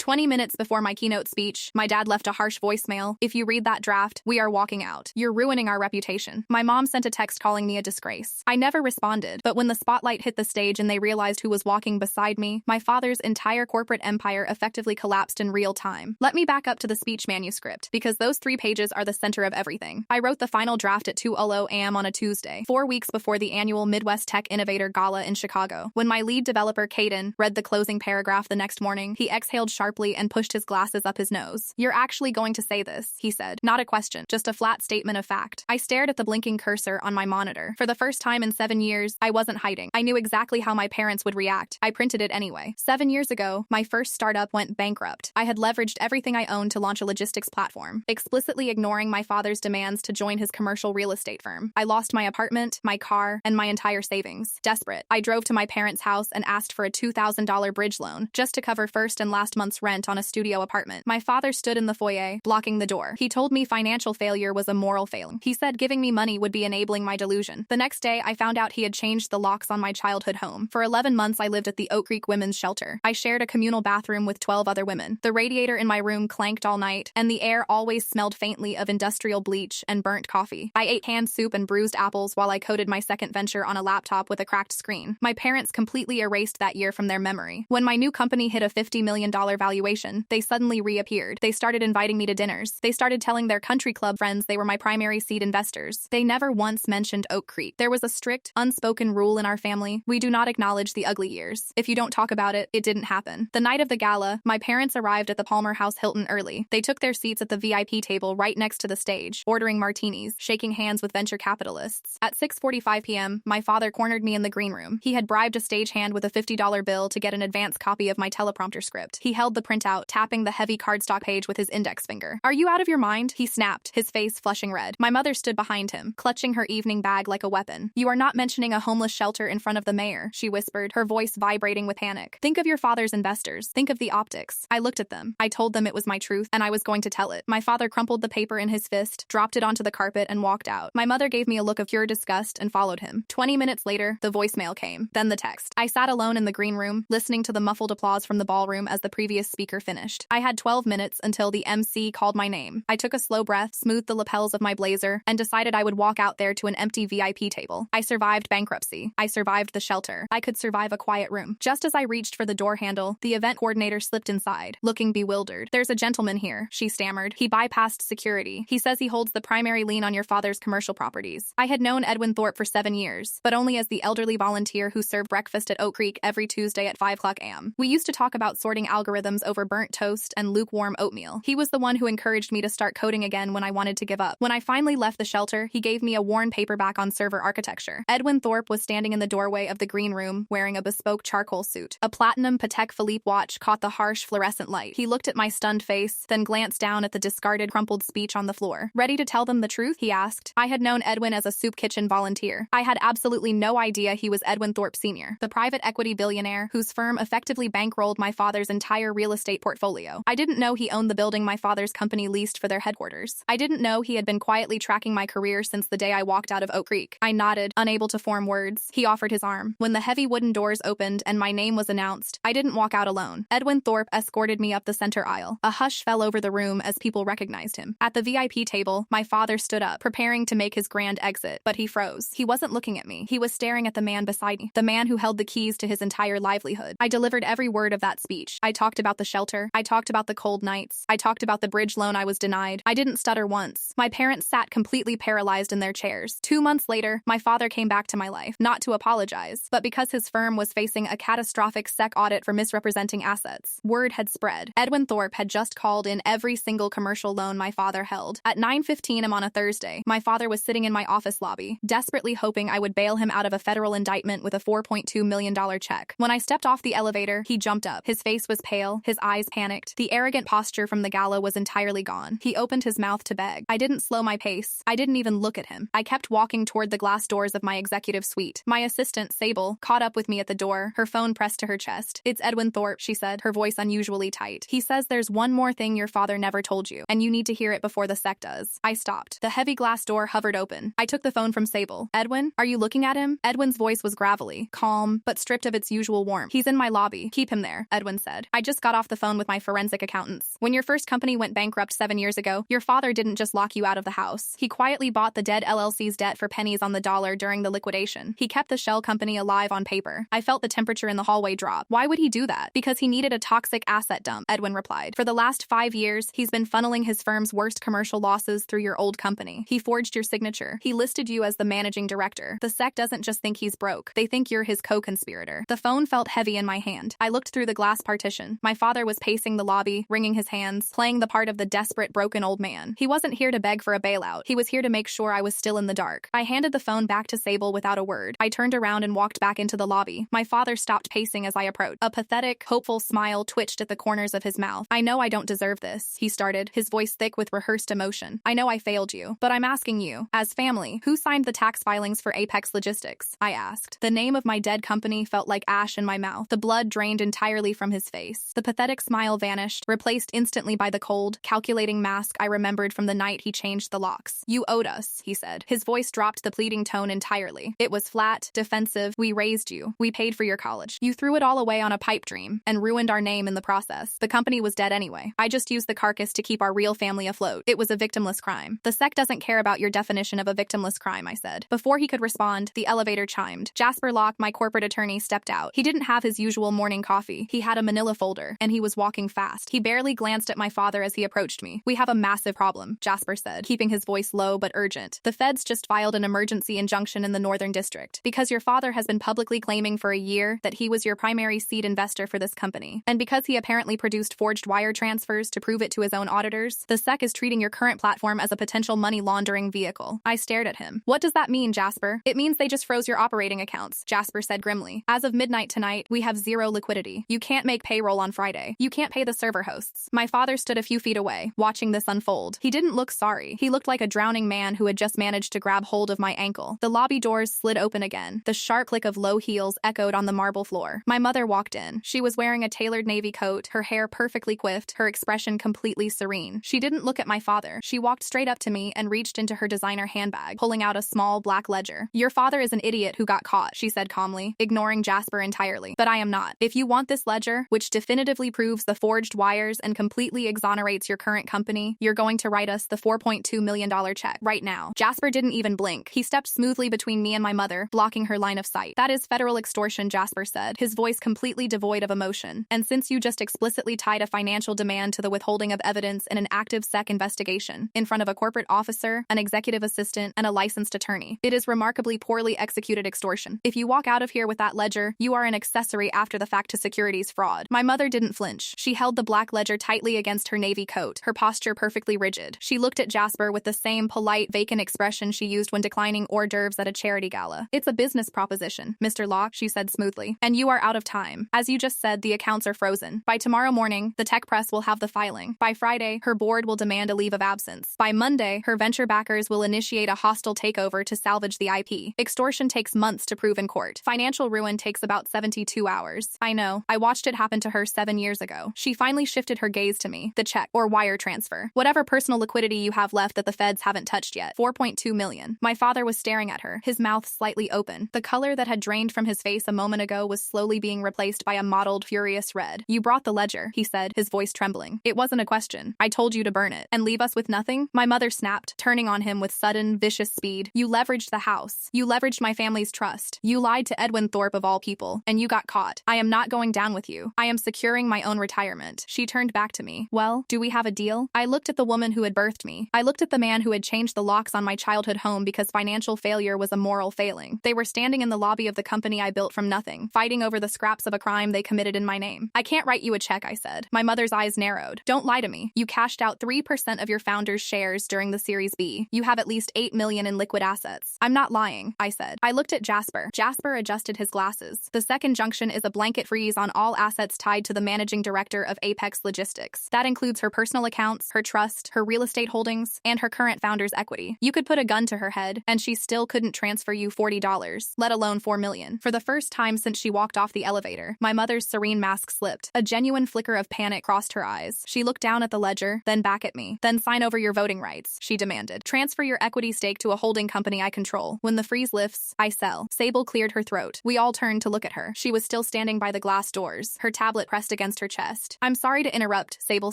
20 minutes before my keynote speech, my dad left a harsh voicemail. "If you read that draft, we are walking out. You're ruining our reputation." My mom sent a text calling me a disgrace. I never responded, but when the spotlight hit the stage and they realized who was walking beside me, my father's entire corporate empire effectively collapsed in real time. Let me back up to the speech manuscript, because those 3 pages are the center of everything. I wrote the final draft at 2:00 a.m. on a Tuesday, 4 weeks before the annual Midwest Tech Innovator Gala in Chicago. When my lead developer, Caden, read the closing paragraph the next morning, he exhaled sharply and pushed his glasses up his nose. "You're actually going to say this," he said. "Not a question, just a flat statement of fact." I stared at the blinking cursor on my monitor. For the first time in 7 years, I wasn't hiding. I knew exactly how my parents would react. I printed it anyway. 7 years ago, my first startup went bankrupt. I had leveraged everything I owned to launch a logistics platform, explicitly ignoring my father's demands to join his commercial real estate firm. I lost my apartment, my car, and my entire savings. Desperate, I drove to my parents' house and asked for a $2,000 bridge loan, just to cover first and last month's rent on a studio apartment. My father stood in the foyer, blocking the door. He told me financial failure was a moral failing. He said giving me money would be enabling my delusion. The next day, I found out he had changed the locks on my childhood home. For 11 months, I lived at the Oak Creek Women's Shelter. I shared a communal bathroom with 12 other women. The radiator in my room clanked all night, and the air always smelled faintly of industrial bleach and burnt coffee. I ate canned soup and bruised apples while I coded my second venture on a laptop with a cracked screen. My parents completely erased that year from their memory. When my new company hit a $50 million valuation, they suddenly reappeared. They started inviting me to dinners. They started telling their country club friends they were my primary seed investors. They never once mentioned Oak Creek. There was a strict, unspoken rule in our family: we do not acknowledge the ugly years. If you don't talk about it, it didn't happen. The night of the gala, my parents arrived at the Palmer House Hilton early. They took their seats at the VIP table right next to the stage, ordering martinis, shaking hands with venture capitalists. At 6:45 p.m., my father cornered me in the green room. He had bribed a stagehand with a $50 bill to get an advance copy of my teleprompter script. He held the printout, tapping the heavy cardstock page with his index finger. "Are you out of your mind?" he snapped, his face flushing red. My mother stood behind him, clutching her evening bag like a weapon. "You are not mentioning a homeless shelter in front of the mayor," she whispered, her voice vibrating with panic. "Think of your father's investors. Think of the optics." I looked at them. I told them it was my truth, and I was going to tell it. My father crumpled the paper in his fist, dropped it onto the carpet, and walked out. My mother gave me a look of pure disgust and followed him. 20 minutes later, the voicemail came, then the text. I sat alone in the green room, listening to the muffled applause from the ballroom as the previous speaker finished. I had 12 minutes until the MC called my name. I took a slow breath, smoothed the lapels of my blazer, and decided I would walk out there to an empty VIP table. I survived bankruptcy. I survived the shelter. I could survive a quiet room. Just as I reached for the door handle, the event coordinator slipped inside, looking bewildered. "There's a gentleman here," she stammered. "He bypassed security. He says he holds the primary lien on your father's commercial properties." I had known Edwin Thorpe for 7 years, but only as the elderly volunteer who served breakfast at Oak Creek every Tuesday at 5 a.m. We used to talk about sorting algorithms over burnt toast and lukewarm oatmeal. He was the one who encouraged me to start coding again when I wanted to give up. When I finally left the shelter, he gave me a worn paperback on server architecture. Edwin Thorpe was standing in the doorway of the green room wearing a bespoke charcoal suit. A platinum Patek Philippe watch caught the harsh fluorescent light. He looked at my stunned face, then glanced down at the discarded, crumpled speech on the floor. "Ready to tell them the truth?" he asked. I had known Edwin as a soup kitchen volunteer. I had absolutely no idea he was Edwin Thorpe Sr., the private equity billionaire whose firm effectively bankrolled my father's entire real estate portfolio. I didn't know he owned the building my father's company leased for their headquarters. I didn't know he had been quietly tracking my career since the day I walked out of Oak Creek. I nodded, unable to form words. He offered his arm. When the heavy wooden doors opened and my name was announced, I didn't walk out alone. Edwin Thorpe escorted me up the center aisle. A hush fell over the room as people recognized him. At the VIP table, my father stood up, preparing to make his grand exit, but he froze. He wasn't looking at me. He was staring at the man beside me, the man who held the keys to his entire livelihood. I delivered every word of that speech. I talked about the shelter. I talked about the cold nights. I talked about the bridge loan I was denied. I didn't stutter once. My parents sat completely paralyzed in their chairs. 2 months later, my father came back to my life, not to apologize, but because his firm was facing a catastrophic SEC audit for misrepresenting assets. Word had spread. Edwin Thorpe had just called in every single commercial loan my father held. At 9:15 a.m. on a Thursday, my father was sitting in my office lobby, desperately hoping I would bail him out of a federal indictment with a $4.2 million check. When I stepped off the elevator, he jumped up. His face was pale, his eyes panicked. The arrogant posture from the gala was entirely gone. He opened his mouth to beg. I didn't slow my pace. I didn't even look at him. I kept walking toward the glass doors of my executive suite. My assistant, Sable, caught up with me at the door, her phone pressed to her chest. "It's Edwin Thorpe," she said, her voice unusually tight. "He says there's one more thing your father never told you, and you need to hear it before the SEC does." I stopped. The heavy glass door hovered open. I took the phone from Sable. "Edwin, are you looking at him?" Edwin's voice was gravelly, calm, but stripped of its usual warmth. "He's in my lobby. Keep him there," Edwin said. I just got got off the phone with my forensic accountants. When your first company went bankrupt 7 years ago, your father didn't just lock you out of the house. He quietly bought the dead LLC's debt for pennies on the dollar during the liquidation. He kept the shell company alive on paper. I felt the temperature in the hallway drop. Why would he do that? Because he needed a toxic asset dump, Edwin replied. For the last 5 years, he's been funneling his firm's worst commercial losses through your old company. He forged your signature. He listed you as the managing director. The SEC doesn't just think he's broke. They think you're his co-conspirator. The phone felt heavy in my hand. I looked through the glass partition. My father was pacing the lobby, wringing his hands, playing the part of the desperate, broken old man. He wasn't here to beg for a bailout. He was here to make sure I was still in the dark. I handed the phone back to Sable without a word. I turned around and walked back into the lobby. My father stopped pacing as I approached. A pathetic, hopeful smile twitched at the corners of his mouth. I know I don't deserve this, he started, his voice thick with rehearsed emotion. I know I failed you, but I'm asking you, as family, who signed the tax filings for Apex Logistics? I asked. The name of my dead company felt like ash in my mouth. The blood drained entirely from his face. The pathetic smile vanished, replaced instantly by the cold, calculating mask I remembered from the night he changed the locks. You owed us, he said. His voice dropped the pleading tone entirely. It was flat, defensive. We raised you. We paid for your college. You threw it all away on a pipe dream and ruined our name in the process. The company was dead anyway. I just used the carcass to keep our real family afloat. It was a victimless crime. The SEC doesn't care about your definition of a victimless crime, I said. Before he could respond, the elevator chimed. Jasper Locke, my corporate attorney, stepped out. He didn't have his usual morning coffee. He had a manila folder, and he was walking fast. He barely glanced at my father as he approached me. We have a massive problem, Jasper said, keeping his voice low but urgent. The feds just filed an emergency injunction in the Northern District because your father has been publicly claiming for a year that he was your primary seed investor for this company. And because he apparently produced forged wire transfers to prove it to his own auditors, the SEC is treating your current platform as a potential money laundering vehicle. I stared at him. What does that mean, Jasper? It means they just froze your operating accounts, Jasper said grimly. As of midnight tonight, we have zero liquidity. You can't make payroll on Friday. You can't pay the server hosts. My father stood a few feet away, watching this unfold. He didn't look sorry. He looked like a drowning man who had just managed to grab hold of my ankle. The lobby doors slid open again. The sharp click of low heels echoed on the marble floor. My mother walked in. She was wearing a tailored navy coat, her hair perfectly coiffed, her expression completely serene. She didn't look at my father. She walked straight up to me and reached into her designer handbag, pulling out a small black ledger. Your father is an idiot who got caught, she said calmly, ignoring Jasper entirely. But I am not. If you want this ledger, which definitively proves the forged wires and completely exonerates your current company, you're going to write us the $4.2 million check right now. Jasper didn't even blink. He stepped smoothly between me and my mother, blocking her line of sight. That is federal extortion, Jasper said, his voice completely devoid of emotion. And since you just explicitly tied a financial demand to the withholding of evidence in an active SEC investigation in front of a corporate officer, an executive assistant, and a licensed attorney, it is remarkably poorly executed extortion. If you walk out of here with that ledger, you are an accessory after the fact to securities fraud. My mother didn't flinch. She held the black ledger tightly against her navy coat, her posture perfectly rigid. She looked at Jasper with the same polite, vacant expression she used when declining hors d'oeuvres at a charity gala. It's a business proposition, Mr. Locke, she said smoothly. And you are out of time. As you just said, the accounts are frozen. By tomorrow morning, the tech press will have the filing. By Friday, her board will demand a leave of absence. By Monday, her venture backers will initiate a hostile takeover to salvage the IP. Extortion takes months to prove in court. Financial ruin takes about 72 hours. I know. I watched it happen to her 7 years ago. She finally shifted her gaze to me. The check, or wire transfer. Whatever personal liquidity you have left that the feds haven't touched yet. $4.2 million. My father was staring at her, his mouth slightly open. The color that had drained from his face a moment ago was slowly being replaced by a mottled, furious red. You brought the ledger, he said, his voice trembling. It wasn't a question. I told you to burn it. And leave us with nothing? My mother snapped, turning on him with sudden, vicious speed. You leveraged the house. You leveraged my family's trust. You lied to Edwin Thorpe of all people. And you got caught. I am not going down with you. I am securing my own retirement. She turned back to me. Well, do we have a deal? I looked at the woman who had birthed me. I looked at the man who had changed the locks on my childhood home because financial failure was a moral failing. They were standing in the lobby of the company I built from nothing, fighting over the scraps of a crime they committed in my name. I can't write you a check, I said. My mother's eyes narrowed. Don't lie to me. You cashed out 3% of your founder's shares during the Series B. You have at least $8 million in liquid assets. I'm not lying, I said. I looked at Jasper. Jasper adjusted his glasses. The SEC injunction is a blanket freeze on all assets tied to the managing director of Apex Logistics. That includes her personal accounts, her trust, her real estate holdings, and her current founder's equity. You could put a gun to her head, and she still couldn't transfer you $40, let alone $4 million. For the first time since she walked off the elevator, my mother's serene mask slipped. A genuine flicker of panic crossed her eyes. She looked down at the ledger, then back at me. Then sign over your voting rights, she demanded. Transfer your equity stake to a holding company I control. When the freeze lifts, I sell. Sable cleared her throat. We all turned to look at her. She was still standing by the glass doors, her tablet pressed against against her chest. I'm sorry to interrupt, Sable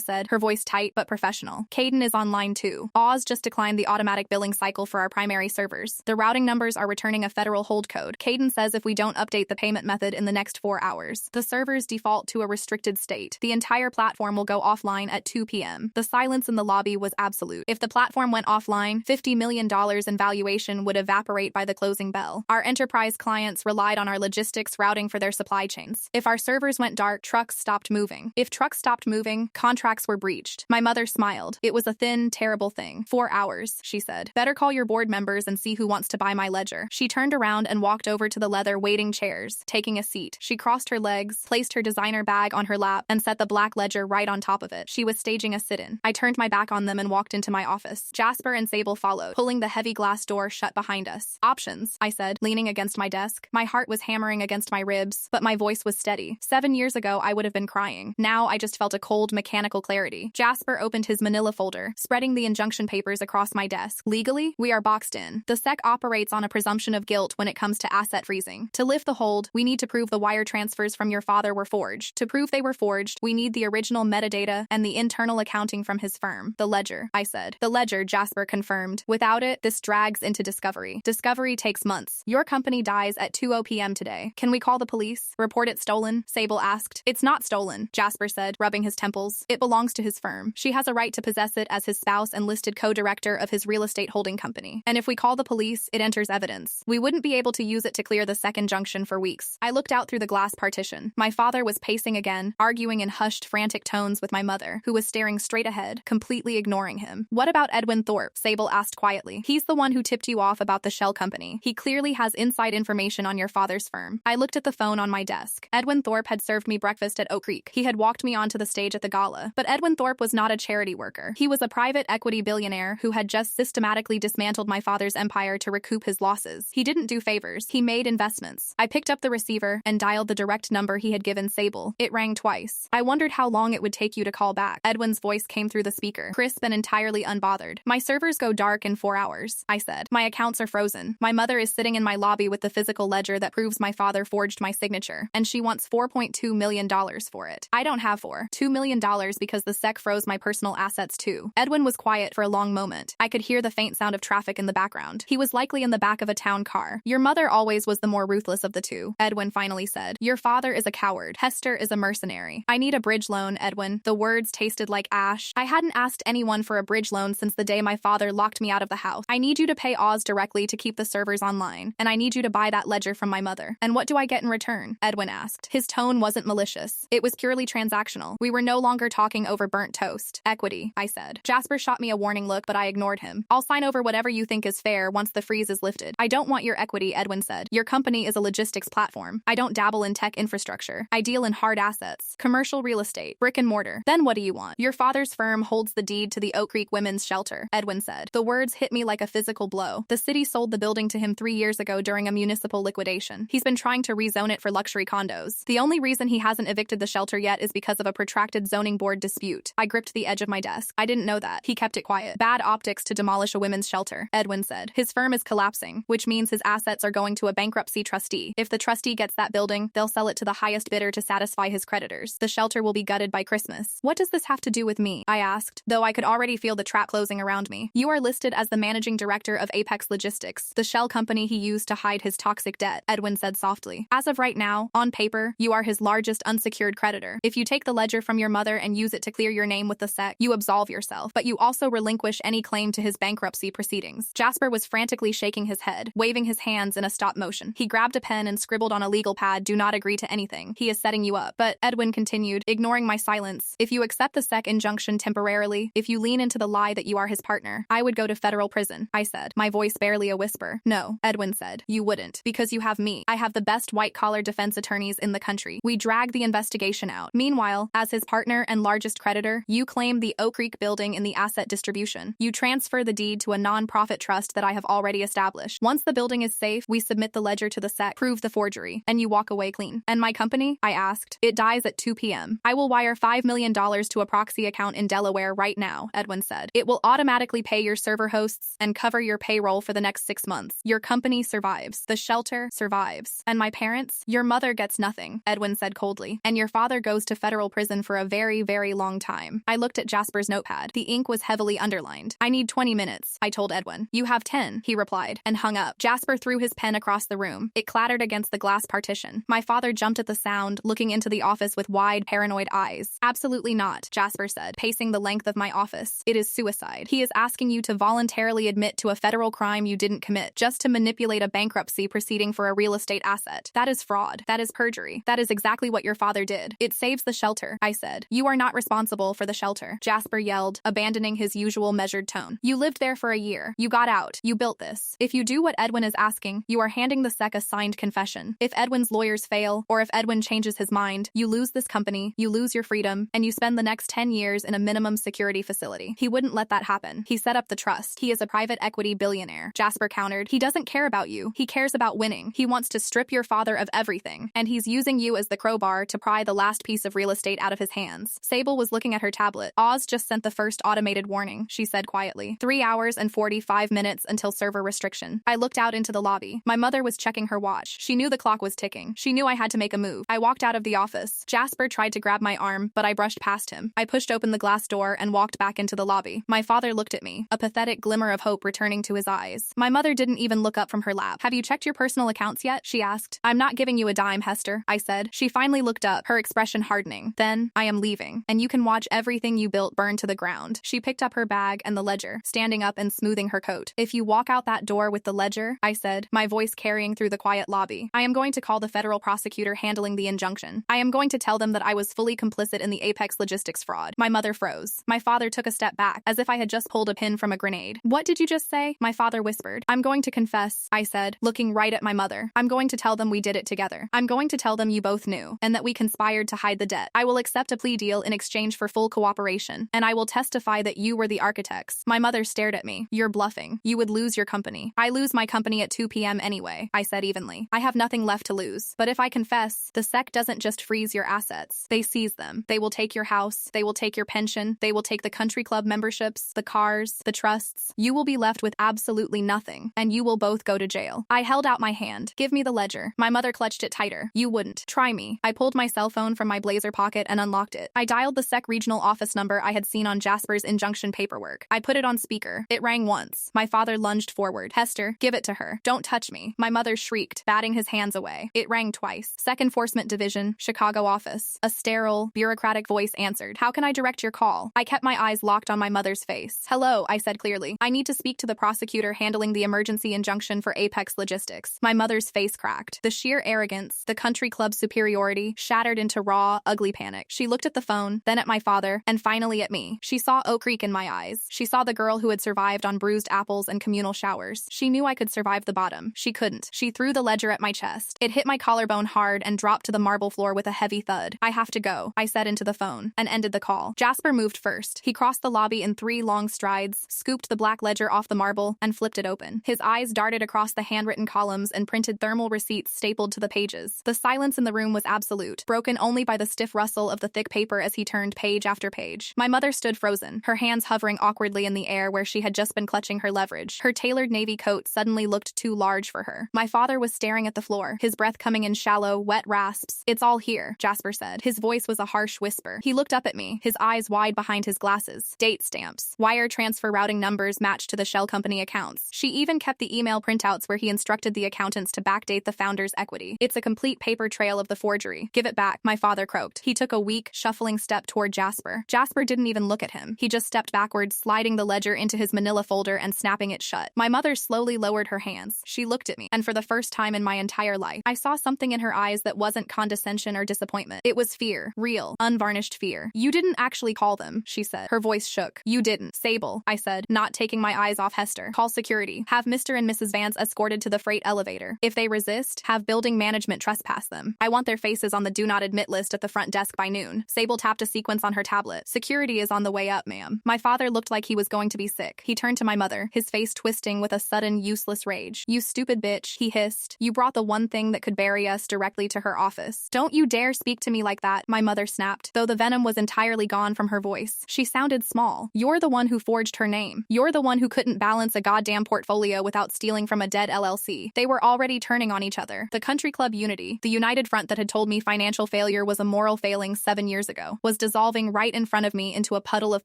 said, her voice tight but professional. Caden is online too. Oz just declined the automatic billing cycle for our primary servers. The routing numbers are returning a federal hold code. Caden says if we don't update the payment method in the next 4 hours, the servers default to a restricted state. The entire platform will go offline at 2 p.m. The silence in the lobby was absolute. If the platform went offline, $50 million in valuation would evaporate by the closing bell. Our enterprise clients relied on our logistics routing for their supply chains. If our servers went dark, trucks stopped moving. If trucks stopped moving, contracts were breached. My mother smiled. It was a thin, terrible thing. 4 hours, she said. Better call your board members and see who wants to buy my ledger. She turned around and walked over to the leather waiting chairs, taking a seat. She crossed her legs, placed her designer bag on her lap, and set the black ledger right on top of it. She was staging a sit-in. I turned my back on them and walked into my office. Jasper and Sable followed, pulling the heavy glass door shut behind us. Options, I said, leaning against my desk. My heart was hammering against my ribs, but my voice was steady. 7 years ago, I would have been crying. Now, I just felt a cold, mechanical clarity. Jasper opened his manila folder, spreading the injunction papers across my desk. Legally, we are boxed in. The SEC operates on a presumption of guilt when it comes to asset freezing. To lift the hold, we need to prove the wire transfers from your father were forged. To prove they were forged, we need the original metadata and the internal accounting from his firm. The ledger, I said. The ledger, Jasper confirmed. Without it, this drags into discovery. Discovery takes months. Your company dies at 2:00 p.m. today. Can we call the police? Report it stolen? Sable asked. It's not stolen, Jasper said, rubbing his temples. It belongs to his firm. She has a right to possess it as his spouse and listed co-director of his real estate holding company. And if we call the police, it enters evidence. We wouldn't be able to use it to clear the SEC injunction for weeks. I looked out through the glass partition. My father was pacing again, arguing in hushed, frantic tones with my mother, who was staring straight ahead, completely ignoring him. What about Edwin Thorpe? Sable asked quietly. He's the one who tipped you off about the shell company. He clearly has inside information on your father's firm. I looked at the phone on my desk. Edwin Thorpe had served me breakfast at Oak Creek. He had walked me onto the stage at the gala. But Edwin Thorpe was not a charity worker. He was a private equity billionaire who had just systematically dismantled my father's empire to recoup his losses. He didn't do favors. He made investments. I picked up the receiver and dialed the direct number he had given Sable. It rang twice. I wondered how long it would take you to call back. Edwin's voice came through the speaker, crisp and entirely unbothered. My servers go dark in 4 hours, I said. My accounts are frozen. My mother is sitting in my lobby with the physical ledger that proves my father forged my signature, and she wants $4.2 million for it. I don't have $2 million because the SEC froze my personal assets too. Edwin was quiet for a long moment. I could hear the faint sound of traffic in the background. He was likely in the back of a town car. Your mother always was the more ruthless of the two, Edwin finally said. Your father is a coward. Hester is a mercenary. I need a bridge loan, Edwin. The words tasted like ash. I hadn't asked anyone for a bridge loan since the day my father locked me out of the house. I need you to pay Oz directly to keep the servers online, and I need you to buy that ledger from my mother. And what do I get in return? Edwin asked. His tone wasn't malicious. It was purely transactional. We were no longer talking over burnt toast. Equity, I said. Jasper shot me a warning look, but I ignored him. I'll sign over whatever you think is fair once the freeze is lifted. I don't want your equity, Edwin said. Your company is a logistics platform. I don't dabble in tech infrastructure. I deal in hard assets, commercial real estate, brick and mortar. Then what do you want? Your father's firm holds the deed to the Oak Creek Women's Shelter, Edwin said. The words hit me like a physical blow. The city sold the building to him 3 years ago during a municipal liquidation. He's been trying to rezone it for luxury condos. The only reason he hasn't evicted the shelter yet is because of a protracted zoning board dispute. I gripped the edge of my desk. I didn't know that. He kept it quiet. Bad optics to demolish a women's shelter, Edwin said. His firm is collapsing, which means his assets are going to a bankruptcy trustee. If the trustee gets that building, they'll sell it to the highest bidder to satisfy his creditors. The shelter will be gutted by Christmas. What does this have to do with me? I asked, though I could already feel the trap closing around me. You are listed as the managing director of Apex Logistics, the shell company he used to hide his toxic debt, Edwin said softly. As of right now, on paper, you are his largest unsecured creditor. If you take the ledger from your mother and use it to clear your name with the SEC, you absolve yourself, but you also relinquish any claim to his bankruptcy proceedings. Jasper was frantically shaking his head, waving his hands in a stop motion. He grabbed a pen and scribbled on a legal pad, "Do not agree to anything. He is setting you up." But, Edwin continued, ignoring my silence, if you accept the SEC injunction temporarily, if you lean into the lie that you are his partner, I would go to federal prison, I said, my voice barely a whisper. No, Edwin said, you wouldn't, because you have me. I have the best white-collar defense attorneys in the country. We drag the investigation out. Meanwhile, as his partner and largest creditor, you claim the Oak Creek building in the asset distribution. You transfer the deed to a non-profit trust that I have already established. Once the building is safe, we submit the ledger to the SEC, prove the forgery, and you walk away clean. And my company? I asked. It dies at 2 p.m. I will wire $5 million to a proxy account in Delaware right now, Edwin said. It will automatically pay your server hosts and cover your payroll for the next 6 months. Your company survives. The shelter survives. And my parents? Your mother gets nothing, Edwin said coldly. And your father father goes to federal prison for a very, very long time. I looked at Jasper's notepad. The ink was heavily underlined. I need 20 minutes, I told Edwin. You have 10, he replied, and hung up. Jasper threw his pen across the room. It clattered against the glass partition. My father jumped at the sound, looking into the office with wide, paranoid eyes. Absolutely not, Jasper said, pacing the length of my office. It is suicide. He is asking you to voluntarily admit to a federal crime you didn't commit, just to manipulate a bankruptcy proceeding for a real estate asset. That is fraud. That is perjury. That is exactly what your father did. It saves the shelter, I said. You are not responsible for the shelter, Jasper yelled, abandoning his usual measured tone. You lived there for a year. You got out. You built this. If you do what Edwin is asking, you are handing the SEC a signed confession. If Edwin's lawyers fail, or if Edwin changes his mind, you lose this company, you lose your freedom, and you spend the next 10 years in a minimum security facility. He wouldn't let that happen. He set up the trust. He is a private equity billionaire. Jasper countered. He doesn't care about you. He cares about winning. He wants to strip your father of everything, and he's using you as the crowbar to pry the last piece of real estate out of his hands. Sable was looking at her tablet. Oz just sent the first automated warning, she said quietly. 3 hours and 45 minutes until server restriction. I looked out into the lobby. My mother was checking her watch. She knew the clock was ticking. She knew I had to make a move. I walked out of the office. Jasper tried to grab my arm, but I brushed past him. I pushed open the glass door and walked back into the lobby. My father looked at me, a pathetic glimmer of hope returning to his eyes. My mother didn't even look up from her lap. Have you checked your personal accounts yet? She asked. I'm not giving you a dime, Hester, I said. She finally looked up, her expression hardening. Then, I am leaving, and you can watch everything you built burn to the ground. She picked up her bag and the ledger, standing up and smoothing her coat. If you walk out that door with the ledger, I said, my voice carrying through the quiet lobby, I am going to call the federal prosecutor handling the injunction. I am going to tell them that I was fully complicit in the Apex logistics fraud. My mother froze. My father took a step back, as if I had just pulled a pin from a grenade. What did you just say? My father whispered. I'm going to confess, I said, looking right at my mother. I'm going to tell them we did it together. I'm going to tell them you both knew, and that we conspired to hide the debt. I will accept a plea deal in exchange for full cooperation, and I will testify that you were the architects. My mother stared at me. You're bluffing. You would lose your company. I lose my company at 2 p.m. anyway, I said evenly. I have nothing left to lose. But if I confess, the SEC doesn't just freeze your assets. They seize them. They will take your house. They will take your pension. They will take the country club memberships, the cars, the trusts. You will be left with absolutely nothing, and you will both go to jail. I held out my hand. Give me the ledger. My mother clutched it tighter. You wouldn't. Try me. I pulled my cell phone from my blazer pocket and unlocked it. I dialed the SEC regional office number I had seen on Jasper's injunction paperwork. I put it on speaker. It rang once. My father lunged forward. Hester, give it to her. Don't touch me. My mother shrieked, batting his hands away. It rang twice. SEC Enforcement Division, Chicago office. A sterile, bureaucratic voice answered. How can I direct your call? I kept my eyes locked on my mother's face. Hello, I said clearly. I need to speak to the prosecutor handling the emergency injunction for Apex Logistics. My mother's face cracked. The sheer arrogance, the country club superiority, shattered into raw, ugly panic. She looked at the phone, then at my father, and finally at me. She saw Oak Creek in my eyes. She saw the girl who had survived on bruised apples and communal showers. She knew I could survive the bottom. She couldn't. She threw the ledger at my chest. It hit my collarbone hard and dropped to the marble floor with a heavy thud. I have to go, I said into the phone, and ended the call. Jasper moved first. He crossed the lobby in 3 long strides, scooped the black ledger off the marble, and flipped it open. His eyes darted across the handwritten columns and printed thermal receipts stapled to the pages. The silence in the room was absolute, broken only by the stiff rustle of the thick paper as he turned page after page. My mother stood frozen, her hands hovering awkwardly in the air where she had just been clutching her leverage. Her tailored navy coat suddenly looked too large for her. My father was staring at the floor, his breath coming in shallow, wet rasps. It's all here, Jasper said. His voice was a harsh whisper. He looked up at me, his eyes wide behind his glasses. Date stamps. Wire transfer routing numbers matched to the shell company accounts. She even kept the email printouts where he instructed the accountants to backdate the founder's equity. It's a complete paper trail of the forgery. Give it back, my father croaked. He took a weak, shuffling step toward Jasper. Jasper didn't even look at him. He just stepped backwards, sliding the ledger into his manila folder and snapping it shut. My mother slowly lowered her hands. She looked at me, and for the first time in my entire life, I saw something in her eyes that wasn't condescension or disappointment. It was fear. Real, unvarnished fear. You didn't actually call them, she said. Her voice shook. You didn't. Sable, I said, not taking my eyes off Hester. Call security. Have Mr. and Mrs. Vance escorted to the freight elevator. If they resist, have building management trespass them. I want their faces on the do not admit list at the front desk by noon. Sable tapped a sequence on her tablet. Security is on the way up, ma'am. My father looked like he was going to be sick. He turned to my mother, his face twisting with a sudden, useless rage. You stupid bitch, he hissed. You brought the one thing that could bury us directly to her office. Don't you dare speak to me like that, my mother snapped, though the venom was entirely gone from her voice. She sounded small. You're the one who forged her name. You're the one who couldn't balance a goddamn portfolio without stealing from a dead LLC. They were already turning on each other. The country club unity, the united front that had told me financial failure failure was a moral failing 7 years ago, was dissolving right in front of me into a puddle of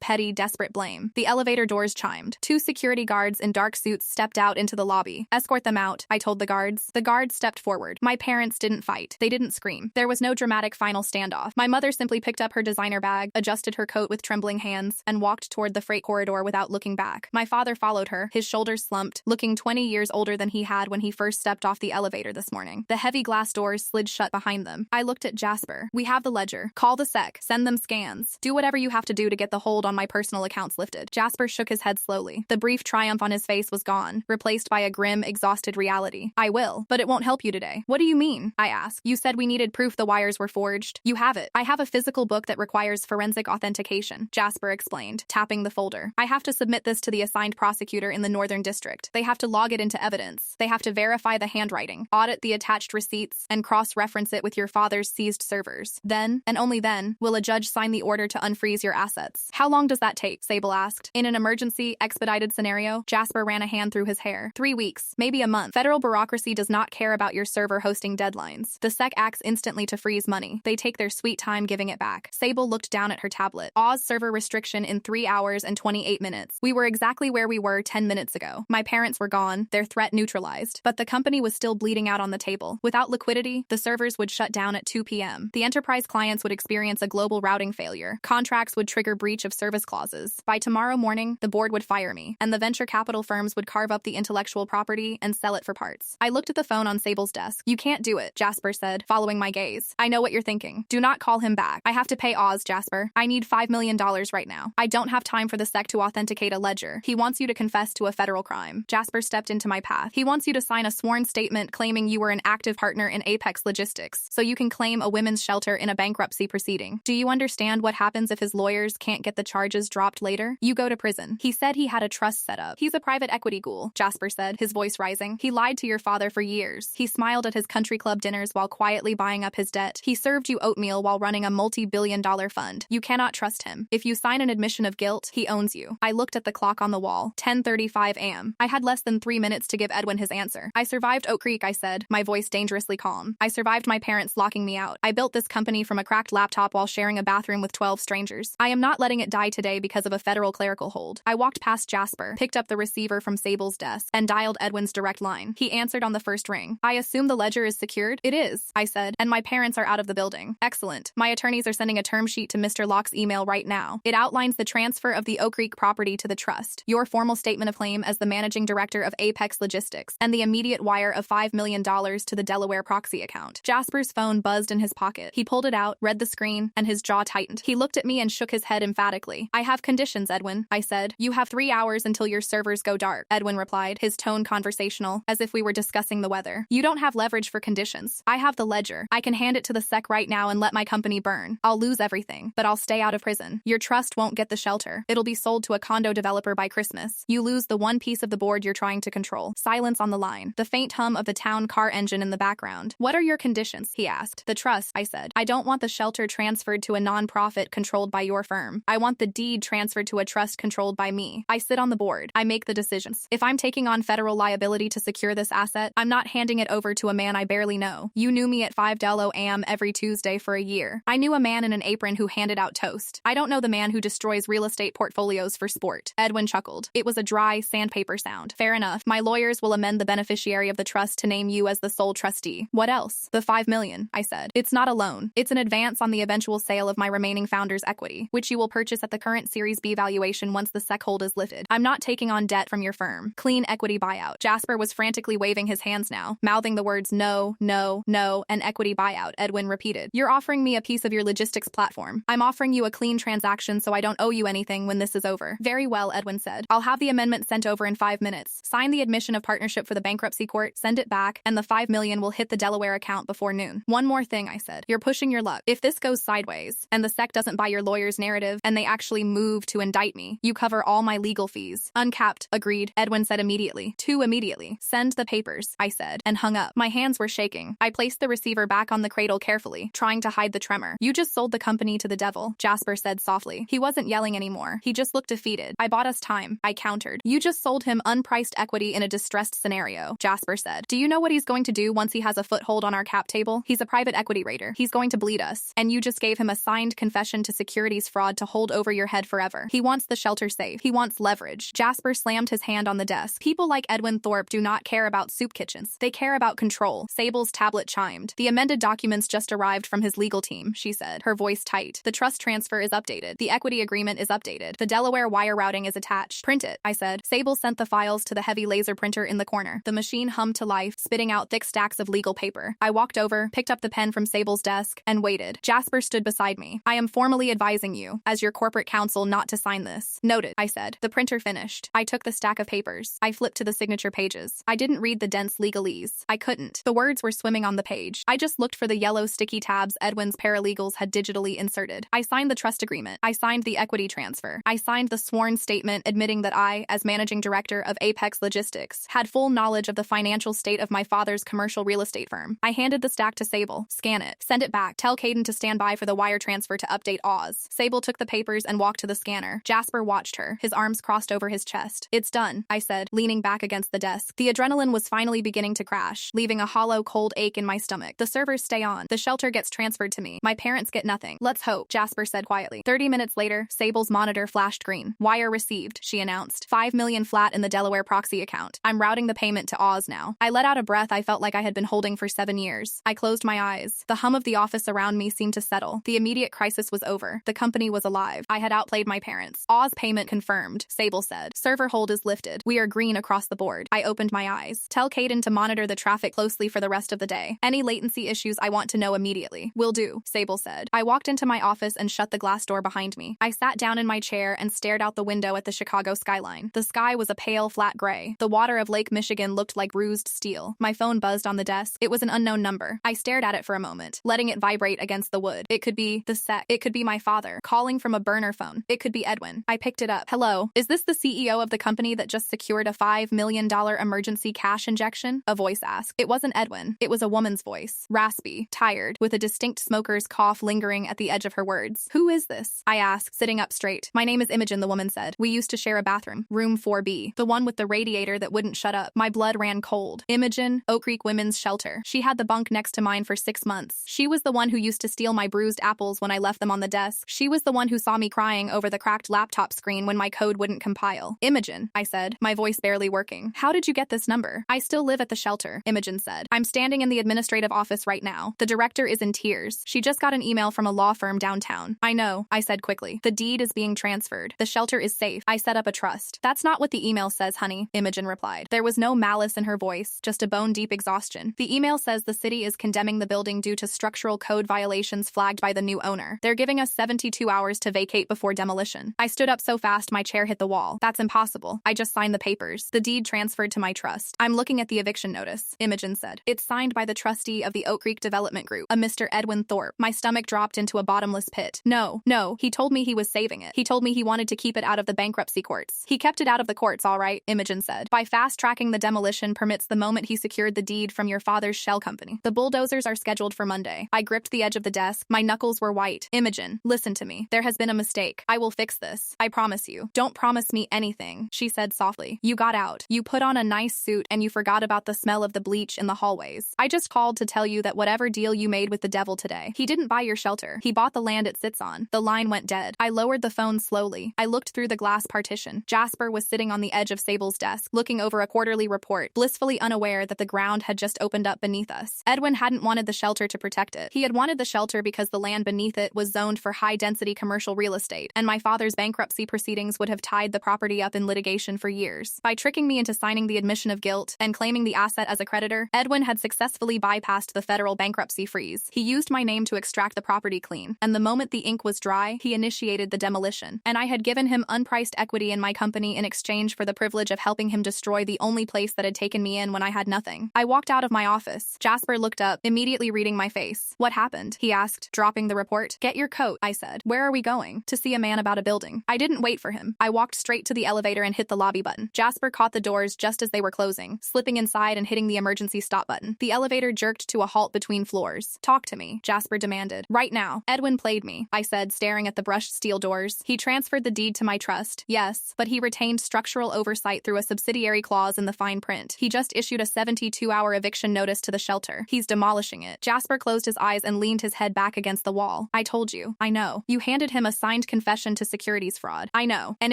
petty, desperate blame. The elevator doors chimed. 2 security guards in dark suits stepped out into the lobby. Escort them out, I told the guards. The guards stepped forward. My parents didn't fight. They didn't scream. There was no dramatic final standoff. My mother simply picked up her designer bag, adjusted her coat with trembling hands, and walked toward the freight corridor without looking back. My father followed her, his shoulders slumped, looking 20 years older than he had when he first stepped off the elevator this morning. The heavy glass doors slid shut behind them. I looked at Jasper. We have the ledger. Call the sec. Send them scans. Do whatever you have to do to get the hold on my personal accounts lifted. Jasper shook his head slowly. The brief triumph on his face was gone, replaced by a grim, exhausted reality. I will, but it won't help you today. What do you mean? I asked. You said we needed proof the wires were forged. You have it. I have a physical book that requires forensic authentication, Jasper explained, tapping the folder. I have to submit this to the assigned prosecutor in the Northern District. They have to log it into evidence. They have to verify the handwriting, audit the attached receipts, and cross-reference it with your father's seized servers. Then, and only then, will a judge sign the order to unfreeze your assets. How long does that take? Sable asked. In an emergency, expedited scenario, Jasper ran a hand through his hair. 3 weeks, maybe a month. Federal bureaucracy does not care about your server hosting deadlines. The SEC acts instantly to freeze money. They take their sweet time giving it back. Sable looked down at her tablet. Oz server restriction in 3 hours and 28 minutes. We were exactly where we were 10 minutes ago. My parents were gone, their threat neutralized, but the company was still bleeding out on the table. Without liquidity, the servers would shut down at 2 p.m. The enterprise clients would experience a global routing failure. Contracts would trigger breach of service clauses. By tomorrow morning, the board would fire me, and the venture capital firms would carve up the intellectual property and sell it for parts. I looked at the phone on Sable's desk. You can't do it, Jasper said, following my gaze. I know what you're thinking. Do not call him back. I have to pay Oz, Jasper. I need $5 million right now. I don't have time for the SEC to authenticate a ledger. He wants you to confess to a federal crime. Jasper stepped into my path. He wants you to sign a sworn statement claiming you were an active partner in Apex Logistics, so you can claim a women's shelter in a bankruptcy proceeding. Do you understand what happens if his lawyers can't get the charges dropped later? You go to prison. He said he had a trust set up. He's a private equity ghoul, Jasper said, his voice rising. He lied to your father for years. He smiled at his country club dinners while quietly buying up his debt. He served you oatmeal while running a multi-billion-dollar fund. You cannot trust him. If you sign an admission of guilt, he owns you. I looked at the clock on the wall. 10:35 a.m. I had less than 3 minutes to give Edwin his answer. I survived Oak Creek, I said, my voice dangerously calm. I survived my parents locking me out. I built this company from a cracked laptop while sharing a bathroom with 12 strangers. I am not letting it die today because of a federal clerical hold. I walked past Jasper, picked up the receiver from Sable's desk, and dialed Edwin's direct line. He answered on the first ring. I assume the ledger is secured? It is, I said, and my parents are out of the building. Excellent. My attorneys are sending a term sheet to Mr. Locke's email right now. It outlines the transfer of the Oak Creek property to the trust, your formal statement of claim as the managing director of Apex Logistics, and the immediate wire of $5 million to the Delaware proxy account. Jasper's phone buzzed in his pocket. He pulled it out, read the screen, and his jaw tightened. He looked at me and shook his head emphatically. I have conditions, Edwin, I said. You have 3 hours until your servers go dark, Edwin replied, his tone conversational, as if we were discussing the weather. You don't have leverage for conditions. I have the ledger. I can hand it to the SEC right now and let my company burn. I'll lose everything, but I'll stay out of prison. Your trust won't get the shelter. It'll be sold to a condo developer by Christmas. You lose the one piece of the board you're trying to control. Silence on the line. The faint hum of the town car engine in the background. What are your conditions? He asked. The trust, I said. I don't want the shelter transferred to a non-profit controlled by your firm. I want the deed transferred to a trust controlled by me. I sit on the board. I make the decisions. If I'm taking on federal liability to secure this asset, I'm not handing it over to a man I barely know. You knew me at 5 a.m. every Tuesday for a year. I knew a man in an apron who handed out toast. I don't know the man who destroys real estate portfolios for sport. Edwin chuckled. It was a dry, sandpaper sound. Fair enough. My lawyers will amend the beneficiary of the trust to name you as the sole trustee. What else? The $5 million, I said. It's not a loan. It's an advance on the eventual sale of my remaining founder's equity, which you will purchase at the current Series B valuation once the SEC hold is lifted. I'm not taking on debt from your firm. Clean equity buyout. Jasper was frantically waving his hands now, mouthing the words no, no, no, and equity buyout, Edwin repeated. You're offering me a piece of your logistics platform. I'm offering you a clean transaction so I don't owe you anything when this is over. Very well, Edwin said. I'll have the amendment sent over in 5 minutes. Sign the admission of partnership for the bankruptcy court, send it back, and the $5 million will hit the Delaware account before noon. One more thing, I said. You're pushing your luck. If this goes sideways, and the SEC doesn't buy your lawyer's narrative, and they actually move to indict me, you cover all my legal fees. Uncapped. Agreed, Edwin said immediately. Too immediately. Send the papers, I said, and hung up. My hands were shaking. I placed the receiver back on the cradle carefully, trying to hide the tremor. You just sold the company to the devil, Jasper said softly. He wasn't yelling anymore. He just looked defeated. I bought us time, I countered. You just sold him unpriced equity in a distressed scenario, Jasper said. Do you know what he's going to do once he has a foothold on our cap table? He's a private equity raider. here. He's going to bleed us. And you just gave him a signed confession to securities fraud to hold over your head forever. He wants the shelter safe. He wants leverage. Jasper slammed his hand on the desk. People like Edwin Thorpe do not care about soup kitchens. They care about control. Sable's tablet chimed. The amended documents just arrived from his legal team, she said, her voice tight. The trust transfer is updated. The equity agreement is updated. The Delaware wire routing is attached. Print it, I said. Sable sent the files to the heavy laser printer in the corner. The machine hummed to life, spitting out thick stacks of legal paper. I walked over, picked up the pen from Sable's desk, and waited. Jasper stood beside me. I am formally advising you, as your corporate counsel, not to sign this. Noted, I said. The printer finished. I took the stack of papers. I flipped to the signature pages. I didn't read the dense legalese. I couldn't. The words were swimming on the page. I just looked for the yellow sticky tabs Edwin's paralegals had digitally inserted. I signed the trust agreement. I signed the equity transfer. I signed the sworn statement admitting that I, as managing director of Apex Logistics, had full knowledge of the financial state of my father's commercial real estate firm. I handed the stack to Sable. Scan it. Send it back. Tell Caden to stand by for the wire transfer to update Oz. Sable took the papers and walked to the scanner. Jasper watched her, his arms crossed over his chest. It's done, I said, leaning back against the desk. The adrenaline was finally beginning to crash, leaving a hollow, cold ache in my stomach. The servers stay on. The shelter gets transferred to me. My parents get nothing. Let's hope, Jasper said quietly. 30 minutes later, Sable's monitor flashed green. Wire received, she announced. 5 million flat in the Delaware proxy account. I'm routing the payment to Oz now. I let out a breath I felt like I had been holding for 7 years. I closed my eyes. The hum of the office around me seemed to settle. The immediate crisis was over. The company was alive. I had outplayed my parents. Oz payment confirmed, Sable said. Server hold is lifted. We are green across the board. I opened my eyes. Tell Caden to monitor the traffic closely for the rest of the day. Any latency issues I want to know immediately. Will do, Sable said. I walked into my office and shut the glass door behind me. I sat down in my chair and stared out the window at the Chicago skyline. The sky was a pale, flat gray. The water of Lake Michigan looked like bruised steel. My phone buzzed on the desk. It was an unknown number. I stared at it for a moment, letting it vibrate against the wood. It could be the sec. It could be my father, calling from a burner phone. It could be Edwin. I picked it up. Hello, is this the CEO of the company that just secured a $5 million emergency cash injection? A voice asked. It wasn't Edwin. It was a woman's voice. Raspy, tired, with a distinct smoker's cough lingering at the edge of her words. Who is this? I asked, sitting up straight. My name is Imogen, the woman said. We used to share a bathroom. Room 4B. The one with the radiator that wouldn't shut up. My blood ran cold. Imogen, Oak Creek Women's Shelter. She had the bunk next to mine for 6 months. She was the one who used to steal my bruised apples when I left them on the desk. She was the one who saw me crying over the cracked laptop screen when my code wouldn't compile. Imogen, I said, my voice barely working. How did you get this number? I still live at the shelter, Imogen said. I'm standing in the administrative office right now. The director is in tears. She just got an email from a law firm downtown. I know, I said quickly. The deed is being transferred. The shelter is safe. I set up a trust. That's not what the email says, honey, Imogen replied. There was no malice in her voice, just a bone-deep exhaustion. The email says the city is condemning the building due to structural code violations flagged by the new owner. They're giving us 72 hours to vacate before demolition. I stood up so fast my chair hit the wall. That's impossible. I just signed the papers. The deed transferred to my trust. I'm looking at the eviction notice, Imogen said. It's signed by the trustee of the Oak Creek Development Group, a Mr. Edwin Thorpe. My stomach dropped into a bottomless pit. No, he told me he was saving it. He told me he wanted to keep it out of the bankruptcy courts. He kept it out of the courts, all right, Imogen said. By fast-tracking the demolition permits the moment he secured the deed from your father's shell company. The bulldozers are scheduled for Monday. I gripped the edge of the desk. My knuckles were white. Imogen, listen to me. There has been a mistake. I will fix this. I promise you. Don't promise me anything, she said softly. You got out. You put on a nice suit and you forgot about the smell of the bleach in the hallways. I just called to tell you that whatever deal you made with the devil today, he didn't buy your shelter. He bought the land it sits on. The line went dead. I lowered the phone slowly. I looked through the glass partition. Jasper was sitting on the edge of Sable's desk, looking over a quarterly report, blissfully unaware that the ground had just opened up beneath us. Edwin hadn't wanted the shelter to protect it. He had wanted the shelter because the land beneath it was zoned for high-density commercial real estate, and my father's bankruptcy proceedings would have tied the property up in litigation for years. By tricking me into signing the admission of guilt and claiming the asset as a creditor, Edwin had successfully bypassed the federal bankruptcy freeze. He used my name to extract the property clean, and the moment the ink was dry, he initiated the demolition. And I had given him unpriced equity in my company in exchange for the privilege of helping him destroy the only place that had taken me in when I had nothing. I walked out of my office. Jasper looked up, immediately reading my face. What happened? He asked, dropping the report. Get your coat, I said. Where are we going? To see a man about a building. I didn't wait for him. I walked straight to the elevator and hit the lobby button. Jasper caught the doors just as they were closing, slipping inside and hitting the emergency stop button. The elevator jerked to a halt between floors. Talk to me, Jasper demanded. Right now. Edwin played me, I said, staring at the brushed steel doors. He transferred the deed to my trust. Yes, but he retained structural oversight through a subsidiary clause in the fine print. He just issued a 72-hour eviction notice to the shelter. He's demolishing it. Jasper closed closed his eyes and leaned his head back against the wall. I told you. I know. You handed him a signed confession to securities fraud. I know. And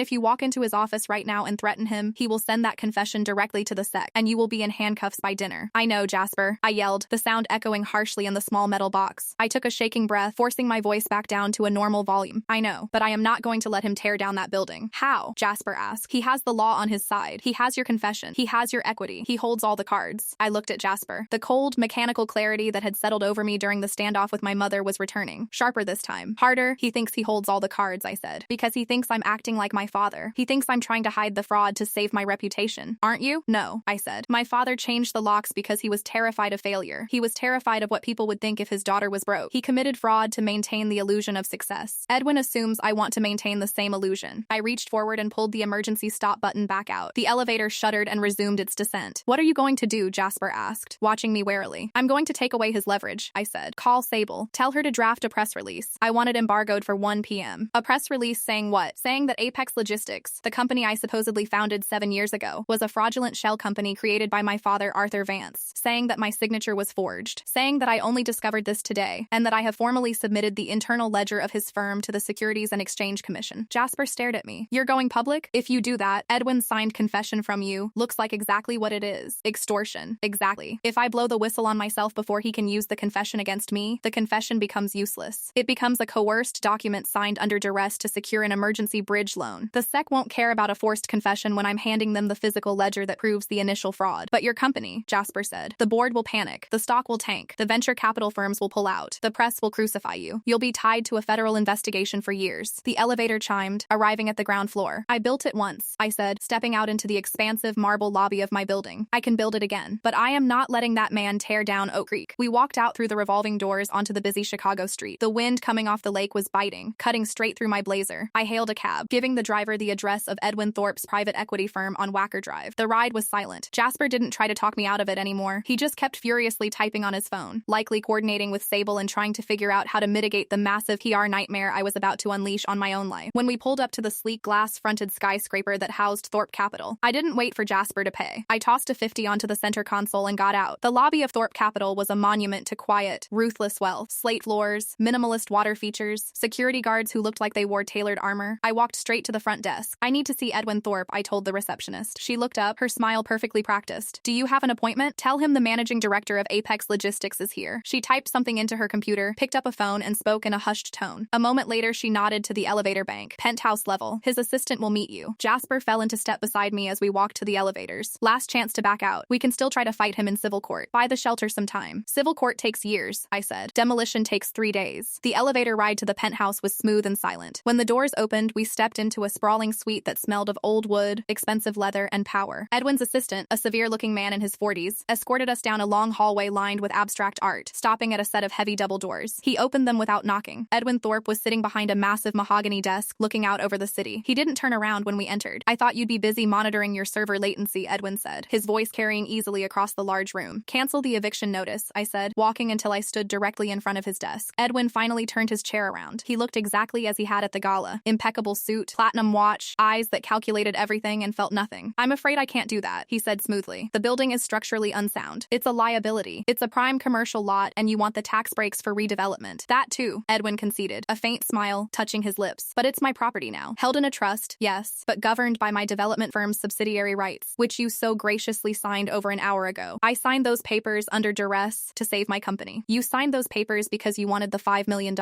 if you walk into his office right now and threaten him, he will send that confession directly to the SEC, and you will be in handcuffs by dinner. I know, Jasper, I yelled, the sound echoing harshly in the small metal box. I took a shaking breath, forcing my voice back down to a normal volume. I know, but I am not going to let him tear down that building. How? Jasper asked. He has the law on his side. He has your confession. He has your equity. He holds all the cards. I looked at Jasper. The cold, mechanical clarity that had settled over me during the standoff with my mother was returning. Sharper this time. Harder. He thinks he holds all the cards, I said. Because he thinks I'm acting like my father. He thinks I'm trying to hide the fraud to save my reputation. Aren't you? No, I said. My father changed the locks because he was terrified of failure. He was terrified of what people would think if his daughter was broke. He committed fraud to maintain the illusion of success. Edwin assumes I want to maintain the same illusion. I reached forward and pulled the emergency stop button back out. The elevator shuddered and resumed its descent. What are you going to do? Jasper asked, watching me warily. I'm going to take away his leverage, I said. Call Sable. Tell her to draft a press release. I want it embargoed for 1 p.m. A press release saying what? Saying that Apex Logistics, the company I supposedly founded 7 years ago, was a fraudulent shell company created by my father, Arthur Vance. Saying that my signature was forged. Saying that I only discovered this today, and that I have formally submitted the internal ledger of his firm to the Securities and Exchange Commission. Jasper stared at me. You're going public? If you do that, Edwin's signed confession from you looks like exactly what it is. Extortion. Exactly. If I blow the whistle on myself before he can use the confession against me, the confession becomes useless. It becomes a coerced document signed under duress to secure an emergency bridge loan. The SEC won't care about a forced confession when I'm handing them the physical ledger that proves the initial fraud. But your company, Jasper said. The board will panic. The stock will tank. The venture capital firms will pull out. The press will crucify you. You'll be tied to a federal investigation for years. The elevator chimed, arriving at the ground floor. I built it once, I said, stepping out into the expansive marble lobby of my building. I can build it again. But I am not letting that man tear down Oak Creek. We walked out through the revolving doors onto the busy Chicago street. The wind coming off the lake was biting, cutting straight through my blazer. I hailed a cab, giving the driver the address of Edwin Thorpe's private equity firm on Wacker Drive. The ride was silent. Jasper didn't try to talk me out of it anymore. He just kept furiously typing on his phone, likely coordinating with Sable and trying to figure out how to mitigate the massive PR nightmare I was about to unleash on my own life. When we pulled up to the sleek glass-fronted skyscraper that housed Thorpe Capital, I didn't wait for Jasper to pay. I tossed a 50 onto the center console and got out. The lobby of Thorpe Capital was a monument to quiet, ruthless wealth. Slate floors, minimalist water features, security guards who looked like they wore tailored armor. I walked straight to the front desk. I need to see Edwin Thorpe, I told the receptionist. She looked up, her smile perfectly practiced. Do you have an appointment? Tell him the managing director of Apex Logistics is here. She typed something into her computer, picked up a phone, and spoke in a hushed tone. A moment later, she nodded to the elevator bank. Penthouse level. His assistant will meet you. Jasper fell into step beside me as we walked to the elevators. Last chance to back out. We can still try to fight him in civil court. Buy the shelter some time. Civil court takes years, I said. Demolition takes 3 days. The elevator ride to the penthouse was smooth and silent. When the doors opened, we stepped into a sprawling suite that smelled of old wood, expensive leather, and power. Edwin's assistant, a severe-looking man in his 40s, escorted us down a long hallway lined with abstract art, stopping at a set of heavy double doors. He opened them without knocking. Edwin Thorpe was sitting behind a massive mahogany desk, looking out over the city. He didn't turn around when we entered. I thought you'd be busy monitoring your server latency, Edwin said, his voice carrying easily across the large room. Cancel the eviction notice, I said, walking until I stood directly in front of his desk. Edwin finally turned his chair around. He looked exactly as he had at the gala. Impeccable suit, platinum watch, eyes that calculated everything and felt nothing. I'm afraid I can't do that, he said smoothly. The building is structurally unsound. It's a liability. It's a prime commercial lot, and you want the tax breaks for redevelopment. That too, Edwin conceded, a faint smile touching his lips. But it's my property now. Held in a trust, yes, but governed by my development firm's subsidiary rights, which you so graciously signed over an hour ago. I signed those papers under duress to save my company. You signed those papers because you wanted the $5 million,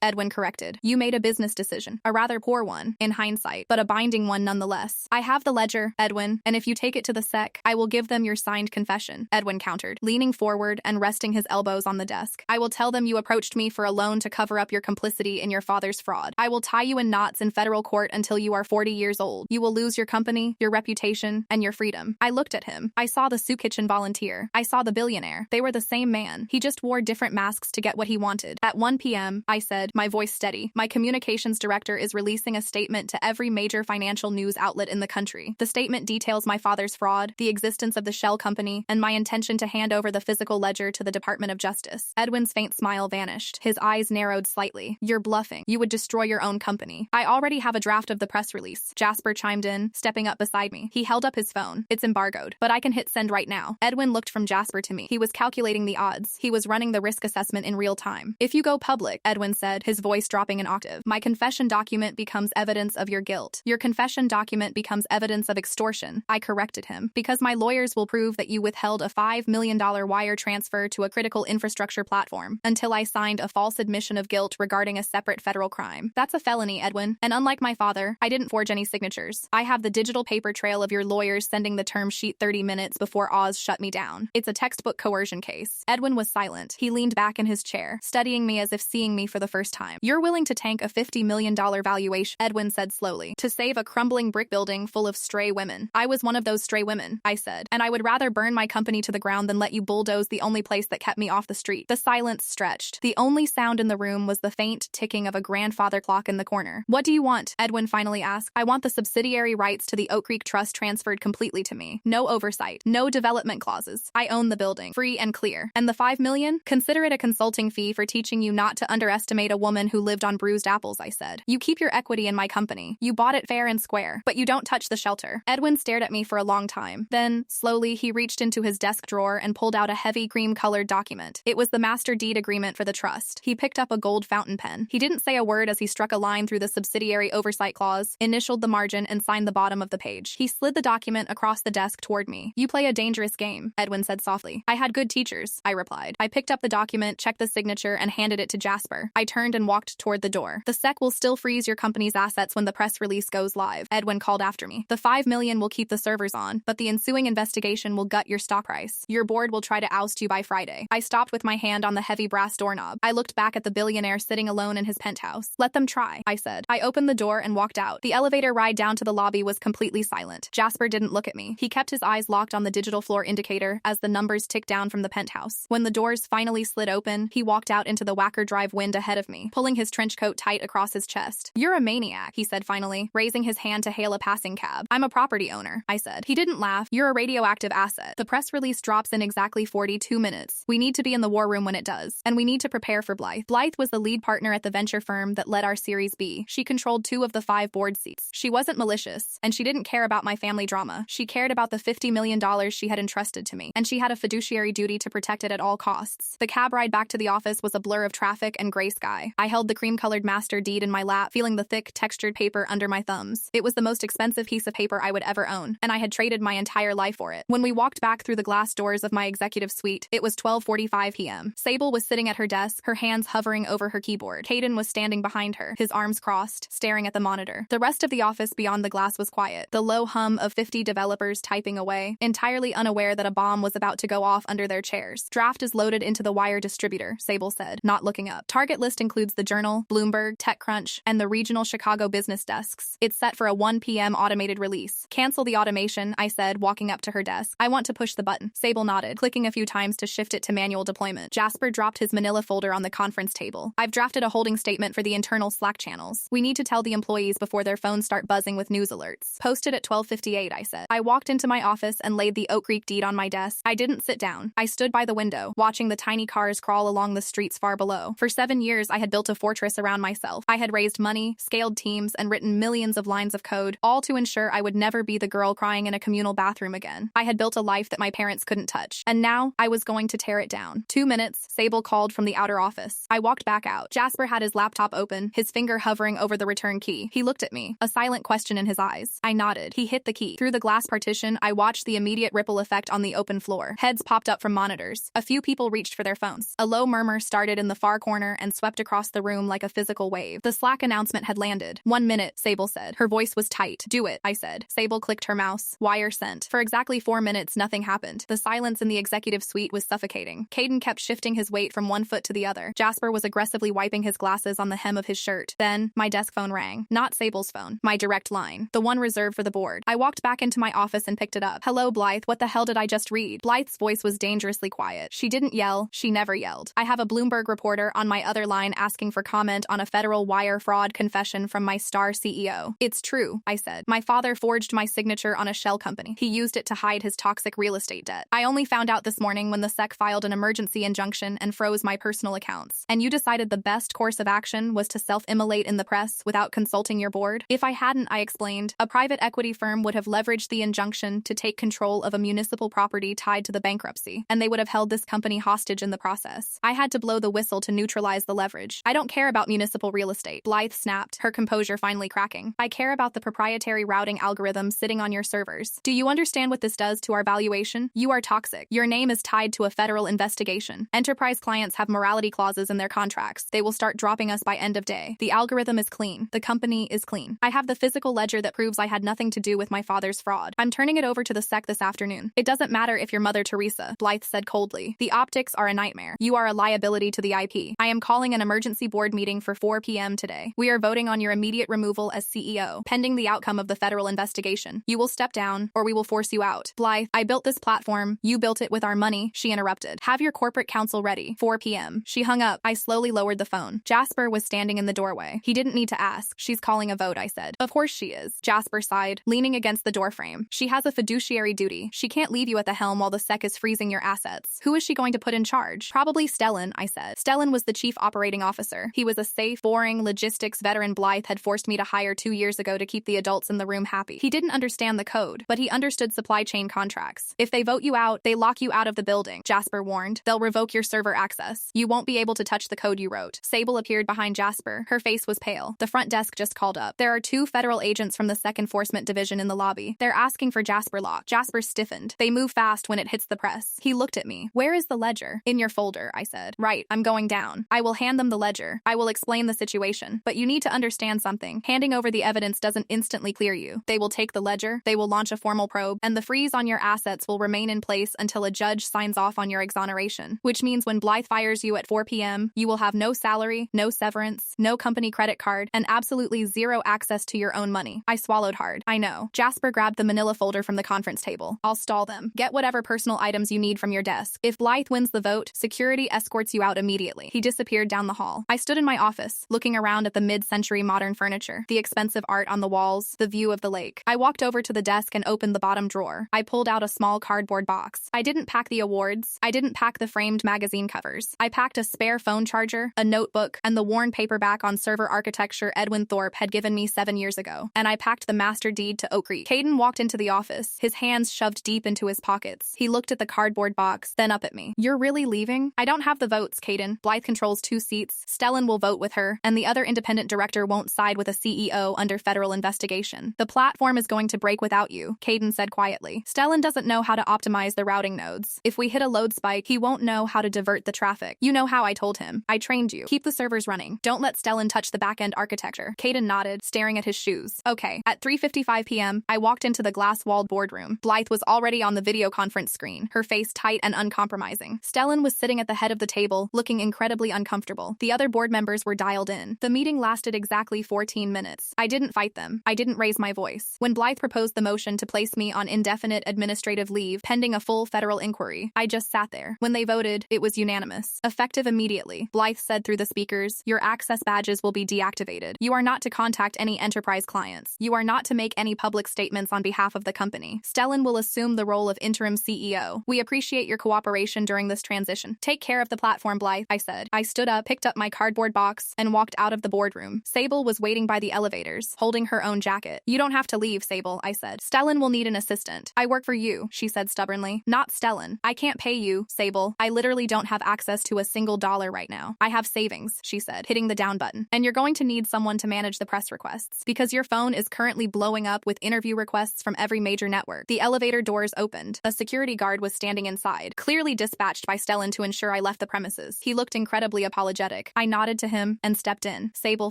Edwin corrected. You made a business decision, a rather poor one, in hindsight, but a binding one nonetheless. I have the ledger, Edwin, and if you take it to the SEC, I will give them your signed confession, Edwin countered, leaning forward and resting his elbows on the desk. I will tell them you approached me for a loan to cover up your complicity in your father's fraud. I will tie you in knots in federal court until you are 40 years old. You will lose your company, your reputation, and your freedom. I looked at him. I saw the soup kitchen volunteer. I saw the billionaire. They were the same man. He just wore different masks to get what he wanted. At 1 p.m., I said, my voice steady, my communications director is releasing a statement to every major financial news outlet in the country. The statement details my father's fraud, the existence of the shell company, and my intention to hand over the physical ledger to the Department of Justice. Edwin's faint smile vanished. His eyes narrowed slightly. You're bluffing. You would destroy your own company. I already have a draft of the press release. Jasper chimed in, stepping up beside me. He held up his phone. It's embargoed, but I can hit send right now. Edwin looked from Jasper to me. He was calculating the odds. He was running running the risk assessment in real time. If you go public, Edwin said, his voice dropping an octave, my confession document becomes evidence of your guilt. Your confession document becomes evidence of extortion. I corrected him. Because my lawyers will prove that you withheld a $5 million wire transfer to a critical infrastructure platform until I signed a false admission of guilt regarding a separate federal crime. That's a felony, Edwin. And unlike my father, I didn't forge any signatures. I have the digital paper trail of your lawyers sending the term sheet 30 minutes before Oz shut me down. It's a textbook coercion case. Edwin was silent. He leaned back in his chair, studying me as if seeing me for the first time. You're willing to tank a $50 million valuation, Edwin said slowly, to save a crumbling brick building full of stray women. I was one of those stray women, I said, and I would rather burn my company to the ground than let you bulldoze the only place that kept me off the street. The silence stretched. The only sound in the room was the faint ticking of a grandfather clock in the corner. What do you want? Edwin finally asked. I want the subsidiary rights to the Oak Creek Trust transferred completely to me. No oversight. No development clauses. I own the building. Free and clear. And the $5 million? Consider it a consulting fee for teaching you not to underestimate a woman who lived on bruised apples, I said. You keep your equity in my company. You bought it fair and square. But you don't touch the shelter. Edwin stared at me for a long time. Then, slowly, he reached into his desk drawer and pulled out a heavy cream-colored document. It was the master deed agreement for the trust. He picked up a gold fountain pen. He didn't say a word as he struck a line through the subsidiary oversight clause, initialed the margin, and signed the bottom of the page. He slid the document across the desk toward me. You play a dangerous game, Edwin said softly. I had good teachers, I replied. I picked up the document, checked the signature, and handed it to Jasper. I turned and walked toward the door. The SEC will still freeze your company's assets when the press release goes live, Edwin called after me. The $5 million will keep the servers on, but the ensuing investigation will gut your stock price. Your board will try to oust you by Friday. I stopped with my hand on the heavy brass doorknob. I looked back at the billionaire sitting alone in his penthouse. Let them try, I said. I opened the door and walked out. The elevator ride down to the lobby was completely silent. Jasper didn't look at me. He kept his eyes locked on the digital floor indicator as the numbers ticked down from the penthouse. When the doors finally slid open, he walked out into the Wacker Drive wind ahead of me, pulling his trench coat tight across his chest. You're a maniac, he said finally, raising his hand to hail a passing cab. I'm a property owner, I said. He didn't laugh. You're a radioactive asset. The press release drops in exactly 42 minutes. We need to be in the war room when it does, and we need to prepare for Blythe. Blythe was the lead partner at the venture firm that led our Series B. She controlled 2 of the 5 board seats. She wasn't malicious, and she didn't care about my family drama. She cared about the $50 million she had entrusted to me, and she had a fiduciary duty to protect it at all costs. The cab ride back to the office was a blur of traffic and gray sky. I held the cream-colored master deed in my lap, feeling the thick, textured paper under my thumbs. It was the most expensive piece of paper I would ever own, and I had traded my entire life for it. When we walked back through the glass doors of my executive suite, it was 12:45 p.m. Sable was sitting at her desk, her hands hovering over her keyboard. Caden was standing behind her, his arms crossed, staring at the monitor. The rest of the office beyond the glass was quiet, the low hum of 50 developers typing away, entirely unaware that a bomb was about to go off under their chairs. Draft is loaded into the wire distributor, Sable said, not looking up. Target list includes the Journal, Bloomberg, TechCrunch, and the regional Chicago business desks. It's set for a 1 p.m. automated release. Cancel the automation, I said, walking up to her desk. I want to push the button. Sable nodded, clicking a few times to shift it to manual deployment. Jasper dropped his manila folder on the conference table. I've drafted a holding statement for the internal Slack channels. We need to tell the employees before their phones start buzzing with news alerts. Posted at 12:58, I said. I walked into my office and laid the Oak Creek deed on my desk. I didn't sit down. I stood by the window, watching the tiny cars crawl along the streets far below. For 7 years, I had built a fortress around myself. I had raised money, scaled teams, and written millions of lines of code, all to ensure I would never be the girl crying in a communal bathroom again. I had built a life that my parents couldn't touch, and now I was going to tear it down. 2 minutes, Sable called from the outer office. I walked back out. Jasper had his laptop open, his finger hovering over the return key. He looked at me, a silent question in his eyes. I nodded. He hit the key. Through the glass partition, I watched the immediate ripple effect on the open floor. Heads popped up from monitors. A few people reached for their phones. A low murmur started in the far corner and swept across the room like a physical wave. The Slack announcement had landed. 1 minute, Sable said. Her voice was tight. Do it, I said. Sable clicked her mouse. Wire sent. For exactly 4 minutes, nothing happened. The silence in the executive suite was suffocating. Caden kept shifting his weight from one foot to the other. Jasper was aggressively wiping his glasses on the hem of his shirt. Then, my desk phone rang. Not Sable's phone. My direct line. The one reserved for the board. I walked back into my office and picked it up. Hello, Blythe. What the hell did I just read? Blythe's voice was dangerously quiet. She didn't yell. She never yelled. I have a Bloomberg reporter on my other line asking for comment on a federal wire fraud confession from my star CEO. It's true, I said. My father forged my signature on a shell company. He used it to hide his toxic real estate debt. I only found out this morning when the SEC filed an emergency injunction and froze my personal accounts. And you decided the best course of action was to self-immolate in the press without consulting your board? If I hadn't, I explained, a private equity firm would have leveraged the injunction to take control of a municipal property tied to the bankruptcy, and they would have held this company hostage advantage in the process. I had to blow the whistle to neutralize the leverage. I don't care about municipal real estate. Blythe snapped, her composure finally cracking. I care about the proprietary routing algorithm sitting on your servers. Do you understand what this does to our valuation? You are toxic. Your name is tied to a federal investigation. Enterprise clients have morality clauses in their contracts. They will start dropping us by end of day. The algorithm is clean. The company is clean. I have the physical ledger that proves I had nothing to do with my father's fraud. I'm turning it over to the SEC this afternoon. It doesn't matter if you're Mother Teresa, Blythe said coldly. The optics are a nightmare. You are a liability to the IP. I am calling an emergency board meeting for 4 p.m. today. We are voting on your immediate removal as CEO, pending the outcome of the federal investigation. You will step down, or we will force you out. Blythe, I built this platform. You built it with our money, she interrupted. Have your corporate counsel ready. 4 p.m. She hung up. I slowly lowered the phone. Jasper was standing in the doorway. He didn't need to ask. She's calling a vote, I said. Of course she is. Jasper sighed, leaning against the doorframe. She has a fiduciary duty. She can't leave you at the helm while the SEC is freezing your assets. Who is she going to put in charge? Probably Stellan, I said. Stellan was the chief operating officer. He was a safe, boring logistics veteran Blythe had forced me to hire 2 years ago to keep the adults in the room happy. He didn't understand the code, but he understood supply chain contracts. If they vote you out, they lock you out of the building, Jasper warned. They'll revoke your server access. You won't be able to touch the code you wrote. Sable appeared behind Jasper. Her face was pale. The front desk just called up. There are 2 federal agents from the SEC Enforcement Division in the lobby. They're asking for Jasper Locke. Jasper stiffened. They move fast when it hits the press. He looked at me. Where is the ledger? In your folder, I said. Right, I'm going down. I will hand them the ledger. I will explain the situation. But you need to understand something. Handing over the evidence doesn't instantly clear you. They will take the ledger, they will launch a formal probe, and the freeze on your assets will remain in place until a judge signs off on your exoneration. Which means when Blythe fires you at 4 p.m., you will have no salary, no severance, no company credit card, and absolutely zero access to your own money. I swallowed hard. I know. Jasper grabbed the manila folder from the conference table. I'll stall them. Get whatever personal items you need from your desk. If Blythe wins the vote, security escorts you out immediately. He disappeared down the hall. I stood in my office, looking around at the mid-century modern furniture, the expensive art on the walls, the view of the lake. I walked over to the desk and opened the bottom drawer. I pulled out a small cardboard box. I didn't pack the awards. I didn't pack the framed magazine covers. I packed a spare phone charger, a notebook, and the worn paperback on server architecture Edwin Thorpe had given me 7 years ago. And I packed the master deed to Oak Creek. Caden walked into the office, his hands shoved deep into his pockets. He looked at the cardboard box, then up at me. You're really leaving? I don't have the votes, Caden. Blythe controls 2 seats. Stellan will vote with her, and the other independent director won't side with a CEO under federal investigation. The platform is going to break without you, Caden said quietly. Stellan doesn't know how to optimize the routing nodes. If we hit a load spike, he won't know how to divert the traffic. You know how I told him. I trained you. Keep the servers running. Don't let Stellan touch the back-end architecture. Caden nodded, staring at his shoes. Okay. At 3:55 p.m., I walked into the glass-walled boardroom. Blythe was already on the video conference screen, her face tight and uncompromising. Stellan was sitting at the head of the table, looking incredibly uncomfortable. The other board members were dialed in. The meeting lasted exactly 14 minutes. I didn't fight them. I didn't raise my voice. When Blythe proposed the motion to place me on indefinite administrative leave pending a full federal inquiry, I just sat there. When they voted, it was unanimous. Effective immediately, Blythe said through the speakers, your access badges will be deactivated. You are not to contact any enterprise clients. You are not to make any public statements on behalf of the company. Stellan will assume the role of interim CEO. We appreciate your cooperation during this transition. Take care of the platform, Blythe, I said. I stood up, picked up my cardboard box, and walked out of the boardroom. Sable was waiting by the elevators, holding her own jacket. You don't have to leave, Sable, I said. Stellan will need an assistant. I work for you, she said stubbornly. Not Stellan. I can't pay you, Sable. I literally don't have access to a single dollar right now. I have savings, she said, hitting the down button. And you're going to need someone to manage the press requests, because your phone is currently blowing up with interview requests from every major network. The elevator doors opened. A security guard was standing inside, clearly dispatched by Stellan to ensure I left the premises. He looked incredibly apologetic. I nodded to him and stepped in. Sable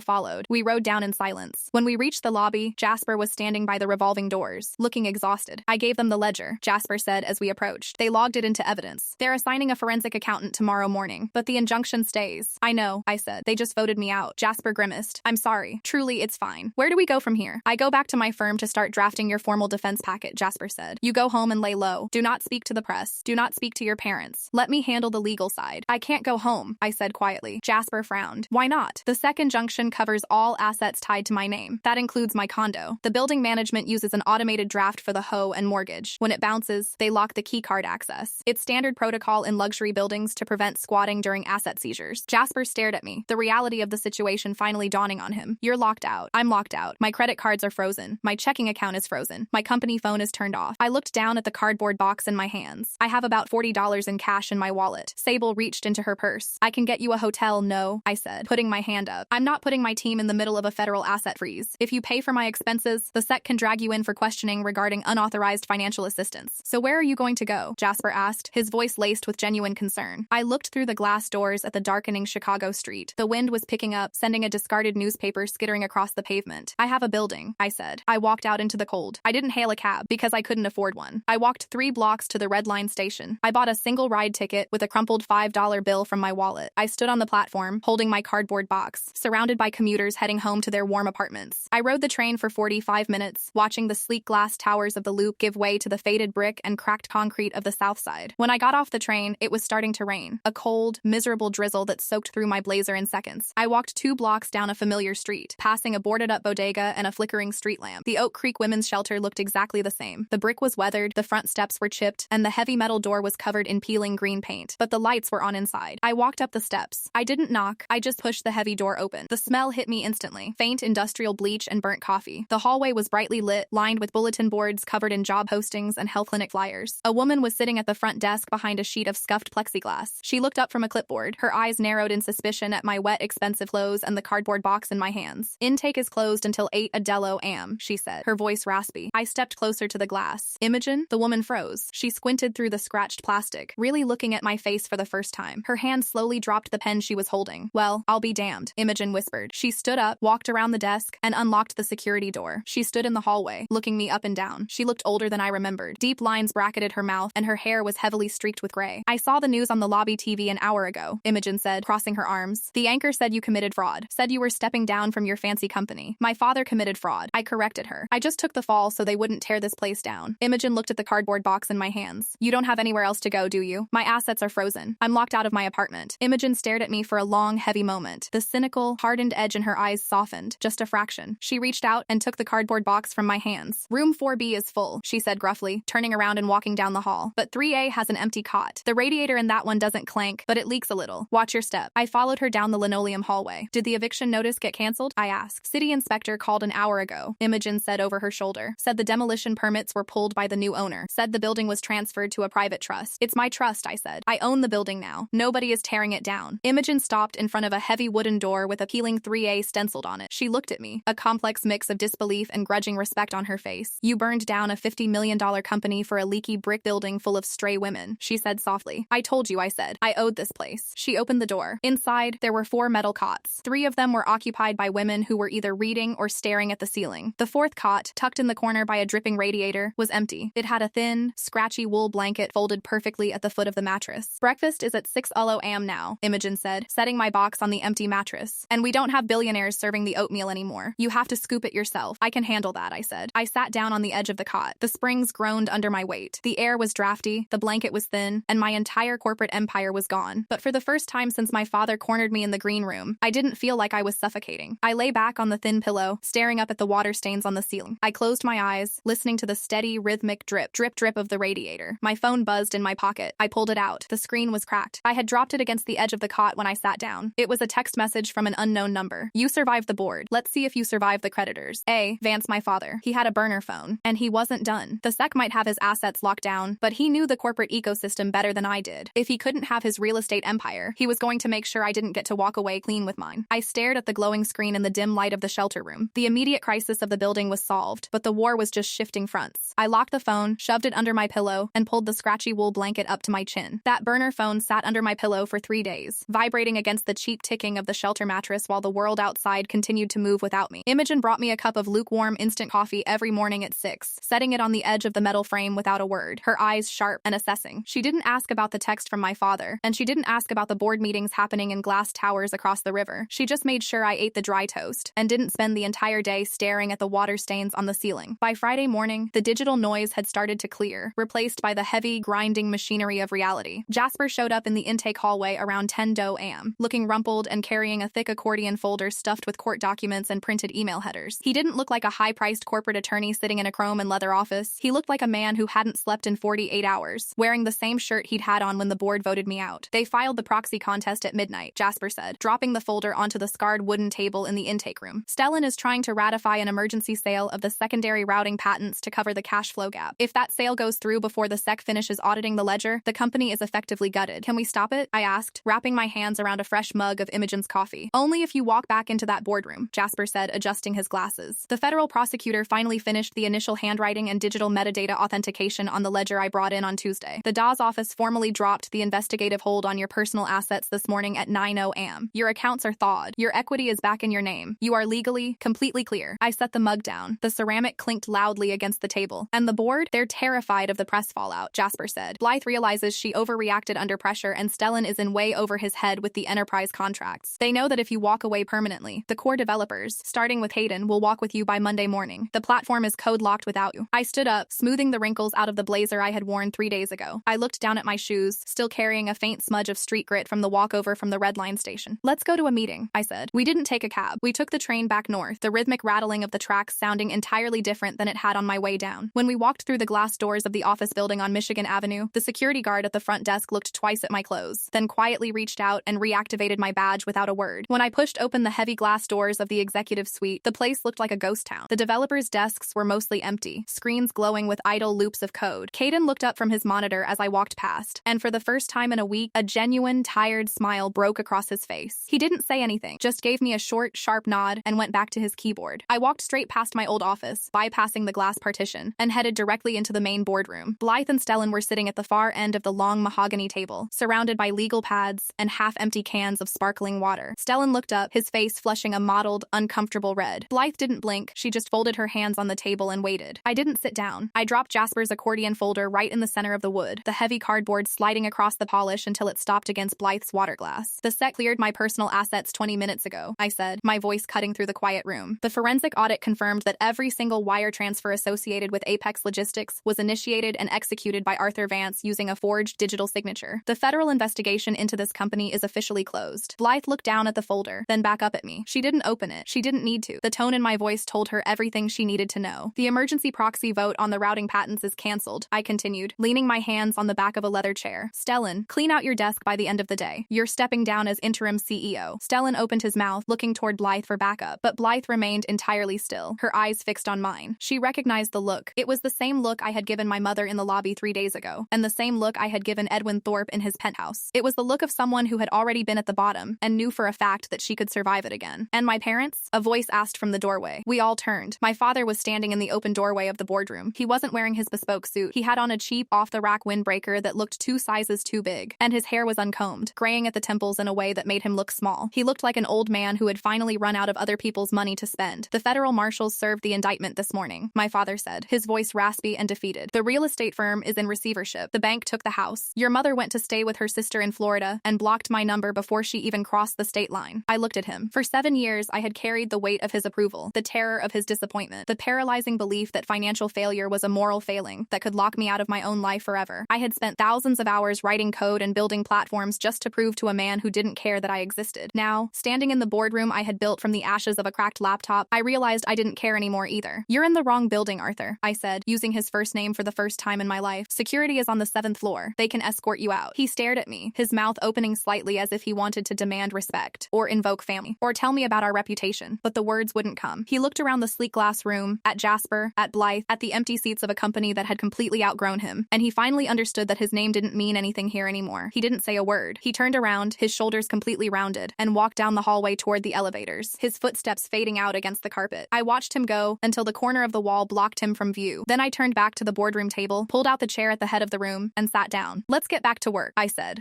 followed. We rode down in silence. When we reached the lobby, Jasper was standing by the revolving doors, looking exhausted. I gave them the ledger, Jasper said as we approached. They logged it into evidence. They're assigning a forensic accountant tomorrow morning, but the injunction stays. I know, I said. They just voted me out. Jasper grimaced. I'm sorry. Truly, it's fine. Where do we go from here? I go back to my firm to start drafting your formal defense packet, Jasper said. You go home and lay low. Do not speak to the press. Do not speak to your parents. Let me handle the legal side. I can't go home, I said quietly. Jasper frowned. Why not? The SEC injunction covers all assets tied to my name. That includes my condo. The building management uses an automated draft for the hoe and mortgage. When it bounces, they lock the key card access. It's standard protocol in luxury buildings to prevent squatting during asset seizures. Jasper stared at me, the reality of the situation finally dawning on him. You're locked out. I'm locked out. My credit cards are frozen. My checking account is frozen. My company phone is turned off. I looked down at the cardboard box in my hands. I have about $40 in cash in my my wallet. Sable reached into her purse. I can get you a hotel, no, I said, putting my hand up. I'm not putting my team in the middle of a federal asset freeze. If you pay for my expenses, the SEC can drag you in for questioning regarding unauthorized financial assistance. So where are you going to go? Jasper asked, his voice laced with genuine concern. I looked through the glass doors at the darkening Chicago street. The wind was picking up, sending a discarded newspaper skittering across the pavement. I have a building, I said. I walked out into the cold. I didn't hail a cab because I couldn't afford one. I walked 3 blocks to the Red Line station. I bought a single ride ticket with a crumpled $5 bill from my wallet. I stood on the platform, holding my cardboard box, surrounded by commuters heading home to their warm apartments. I rode the train for 45 minutes, watching the sleek glass towers of the Loop give way to the faded brick and cracked concrete of the South Side. When I got off the train, it was starting to rain, a cold, miserable drizzle that soaked through my blazer in seconds. I walked 2 blocks down a familiar street, passing a boarded-up bodega and a flickering street lamp. The Oak Creek Women's Shelter looked exactly the same. The brick was weathered, the front steps were chipped, and the heavy metal door was covered in peeling green paint, but the lights were on inside. I walked up the steps. I didn't knock, I just pushed the heavy door open. The smell hit me instantly, faint industrial bleach and burnt coffee. The hallway was brightly lit, lined with bulletin boards covered in job postings and health clinic flyers. A woman was sitting at the front desk behind a sheet of scuffed plexiglass. She looked up from a clipboard, her eyes narrowed in suspicion at my wet, expensive clothes and the cardboard box in my hands. Intake is closed until 8 Adello am, she said, her voice raspy. I stepped closer to the glass. Imogen? The woman froze. She squinted through the scratched plastic, really looking at my face for the first time. Her hand slowly dropped the pen she was holding. Well, I'll be damned, Imogen whispered. She stood up, walked around the desk, and unlocked the security door. She stood in the hallway, looking me up and down. She looked older than I remembered. Deep lines bracketed her mouth, and her hair was heavily streaked with gray. I saw the news on the lobby TV an hour ago, Imogen said, crossing her arms. The anchor said you committed fraud. Said you were stepping down from your fancy company. My father committed fraud. I corrected her. I just took the fall so they wouldn't tear this place down. Imogen looked at the cardboard box in my hands. You don't have anywhere else to go, do you? My assets are frozen. I'm locked out of my apartment. Imogen stared at me for a long, heavy moment. The cynical, hardened edge in her eyes softened, just a fraction. She reached out and took the cardboard box from my hands. Room 4B is full, she said gruffly, turning around and walking down the hall. But 3A has an empty cot. The radiator in that one doesn't clank, but it leaks a little. Watch your step. I followed her down the linoleum hallway. Did the eviction notice get canceled? I asked. City inspector called an hour ago, Imogen said over her shoulder. Said the demolition permits were pulled by the new owner. Said the building was transferred to a private trust. It's my trust, I said. I own the building now. Nobody is tearing it down. Imogen stopped in front of a heavy wooden door with a peeling 3A stenciled on it. She looked at me, a complex mix of disbelief and grudging respect on her face. You burned down a $50 million company for a leaky brick building full of stray women, she said softly. I told you, I said. I owed this place. She opened the door. Inside, there were 4 metal cots. 3 of them were occupied by women who were either reading or staring at the ceiling. The 4th cot, tucked in the corner by a dripping radiator, was empty. It had a thin, scratchy wool blanket folded perfectly at the foot of the mattress. Breakfast is at 6 am now, Imogen said, setting my box on the empty mattress. And we don't have billionaires serving the oatmeal anymore. You have to scoop it yourself. I can handle that, I said. I sat down on the edge of the cot. The springs groaned under my weight. The air was drafty, the blanket was thin, and my entire corporate empire was gone. But for the first time since my father cornered me in the green room, I didn't feel like I was suffocating. I lay back on the thin pillow, staring up at the water stains on the ceiling. I closed my eyes, listening to the steady, rhythmic drip, drip, drip of the radiator. My phone buzzed in my pocket. I pulled it out. The screen was cracked. I had dropped it against the edge of the cot when I sat down. It was a text message from an unknown number. You survived the board. Let's see if you survive the creditors. A. Vance, my father. He had a burner phone, and he wasn't done. The SEC might have his assets locked down, but he knew the corporate ecosystem better than I did. If he couldn't have his real estate empire, he was going to make sure I didn't get to walk away clean with mine. I stared at the glowing screen in the dim light of the shelter room. The immediate crisis of the building was solved, but the war was just shifting fronts. I locked the phone, shoved it under my pillow, and pulled the scratchy wool blanket up to my chin. That burner phone sat under my pillow for 3 days, vibrating against the cheap ticking of the shelter mattress while the world outside continued to move without me. Imogen brought me a cup of lukewarm instant coffee every morning at 6, setting it on the edge of the metal frame without a word, her eyes sharp and assessing. She didn't ask about the text from my father, and she didn't ask about the board meetings happening in glass towers across the river. She just made sure I ate the dry toast, and didn't spend the entire day staring at the water stains on the ceiling. By Friday morning, the digital noise had started to clear, replaced by the heavy, grinding machinery of reality. Jasper showed up in the intake hallway around 10 am, looking rumpled and carrying a thick accordion folder stuffed with court documents and printed email headers. He didn't look like a high-priced corporate attorney sitting in a chrome and leather office. He looked like a man who hadn't slept in 48 hours, wearing the same shirt he'd had on when the board voted me out. They filed the proxy contest at midnight, Jasper said, dropping the folder onto the scarred wooden table in the intake room. Stellan is trying to ratify an emergency sale of the secondary routing patents to cover the cash flow gap. If that sale goes through before the SEC finishes auditing the ledger, the company is is effectively gutted. Can we stop it? I asked, wrapping my hands around a fresh mug of Imogen's coffee. Only if you walk back into that boardroom, Jasper said, adjusting his glasses. The federal prosecutor finally finished the initial handwriting and digital metadata authentication on the ledger I brought in on Tuesday. The DA's office formally dropped the investigative hold on your personal assets this morning at 9:00 a.m. Your accounts are thawed. Your equity is back in your name. You are legally, completely clear. I set the mug down. The ceramic clinked loudly against the table. And the board? They're terrified of the press fallout, Jasper said. Blythe realizes she overreacted under pressure and Stellan is in way over his head with the enterprise contracts. They know that if you walk away permanently, the core developers, starting with Hayden, will walk with you by Monday morning. The platform is code-locked without you. I stood up, smoothing the wrinkles out of the blazer I had worn 3 days ago. I looked down at my shoes, still carrying a faint smudge of street grit from the walkover from the Red Line station. Let's go to a meeting, I said. We didn't take a cab. We took the train back north, the rhythmic rattling of the tracks sounding entirely different than it had on my way down. When we walked through the glass doors of the office building on Michigan Avenue, the security guard at the front desk looked twice at my clothes, then quietly reached out and reactivated my badge without a word. When I pushed open the heavy glass doors of the executive suite, the place looked like a ghost town. The developers' desks were mostly empty, screens glowing with idle loops of code. Caden looked up from his monitor as I walked past, and for the first time in a week, a genuine, tired smile broke across his face. He didn't say anything, just gave me a short, sharp nod and went back to his keyboard. I walked straight past my old office, bypassing the glass partition, and headed directly into the main boardroom. Blythe and Stellan were sitting at the far end of the long mahogany table, surrounded by legal pads and half-empty cans of sparkling water. Stellan looked up, his face flushing a mottled, uncomfortable red. Blythe didn't blink, she just folded her hands on the table and waited. I didn't sit down. I dropped Jasper's accordion folder right in the center of the wood, the heavy cardboard sliding across the polish until it stopped against Blythe's water glass. The SEC cleared my personal assets 20 minutes ago, I said, my voice cutting through the quiet room. The forensic audit confirmed that every single wire transfer associated with Apex Logistics was initiated and executed by Arthur Vance using a forged digital signature. The federal investigation into this company is officially closed. Blythe looked down at the folder, then back up at me. She didn't open it. She didn't need to. The tone in my voice told her everything she needed to know. The emergency proxy vote on the routing patents is canceled, I continued, leaning my hands on the back of a leather chair. Stellan, clean out your desk by the end of the day. You're stepping down as interim CEO. Stellan opened his mouth, looking toward Blythe for backup, but Blythe remained entirely still, her eyes fixed on mine. She recognized the look. It was the same look I had given my mother in the lobby 3 days ago, and the same look I had given Edwin Thorpe in his penthouse. It was the look of someone who had already been at the bottom and knew for a fact that she could survive it again. And my parents? A voice asked from the doorway. We all turned. My father was standing in the open doorway of the boardroom. He wasn't wearing his bespoke suit. He had on a cheap, off-the-rack windbreaker that looked 2 sizes too big, and his hair was uncombed, graying at the temples in a way that made him look small. He looked like an old man who had finally run out of other people's money to spend. The federal marshals served the indictment this morning, my father said, his voice raspy and defeated. The real estate firm is in receivership. The bank took the house. Your mother went to stay with her sister in Florida and blocked my number before she even crossed the state line. I looked at him. For 7 years, I had carried the weight of his approval, the terror of his disappointment, the paralyzing belief that financial failure was a moral failing that could lock me out of my own life forever. I had spent thousands of hours writing code and building platforms just to prove to a man who didn't care that I existed. Now, standing in the boardroom I had built from the ashes of a cracked laptop, I realized I didn't care anymore either. You're in the wrong building, Arthur, I said, using his first name for the first time in my life. Security is on the 7th floor. They can escort you out. He stared at me, his mouth opening slightly as if he wanted to demand respect, or invoke family, or tell me about our reputation, but the words wouldn't come. He looked around the sleek glass room, at Jasper, at Blythe, at the empty seats of a company that had completely outgrown him, and he finally understood that his name didn't mean anything here anymore. He didn't say a word. He turned around, his shoulders completely rounded, and walked down the hallway toward the elevators, his footsteps fading out against the carpet. I watched him go until the corner of the wall blocked him from view. Then I turned back to the boardroom table, pulled out the chair at the head of the room, and sat down. Let's get back to work, I said.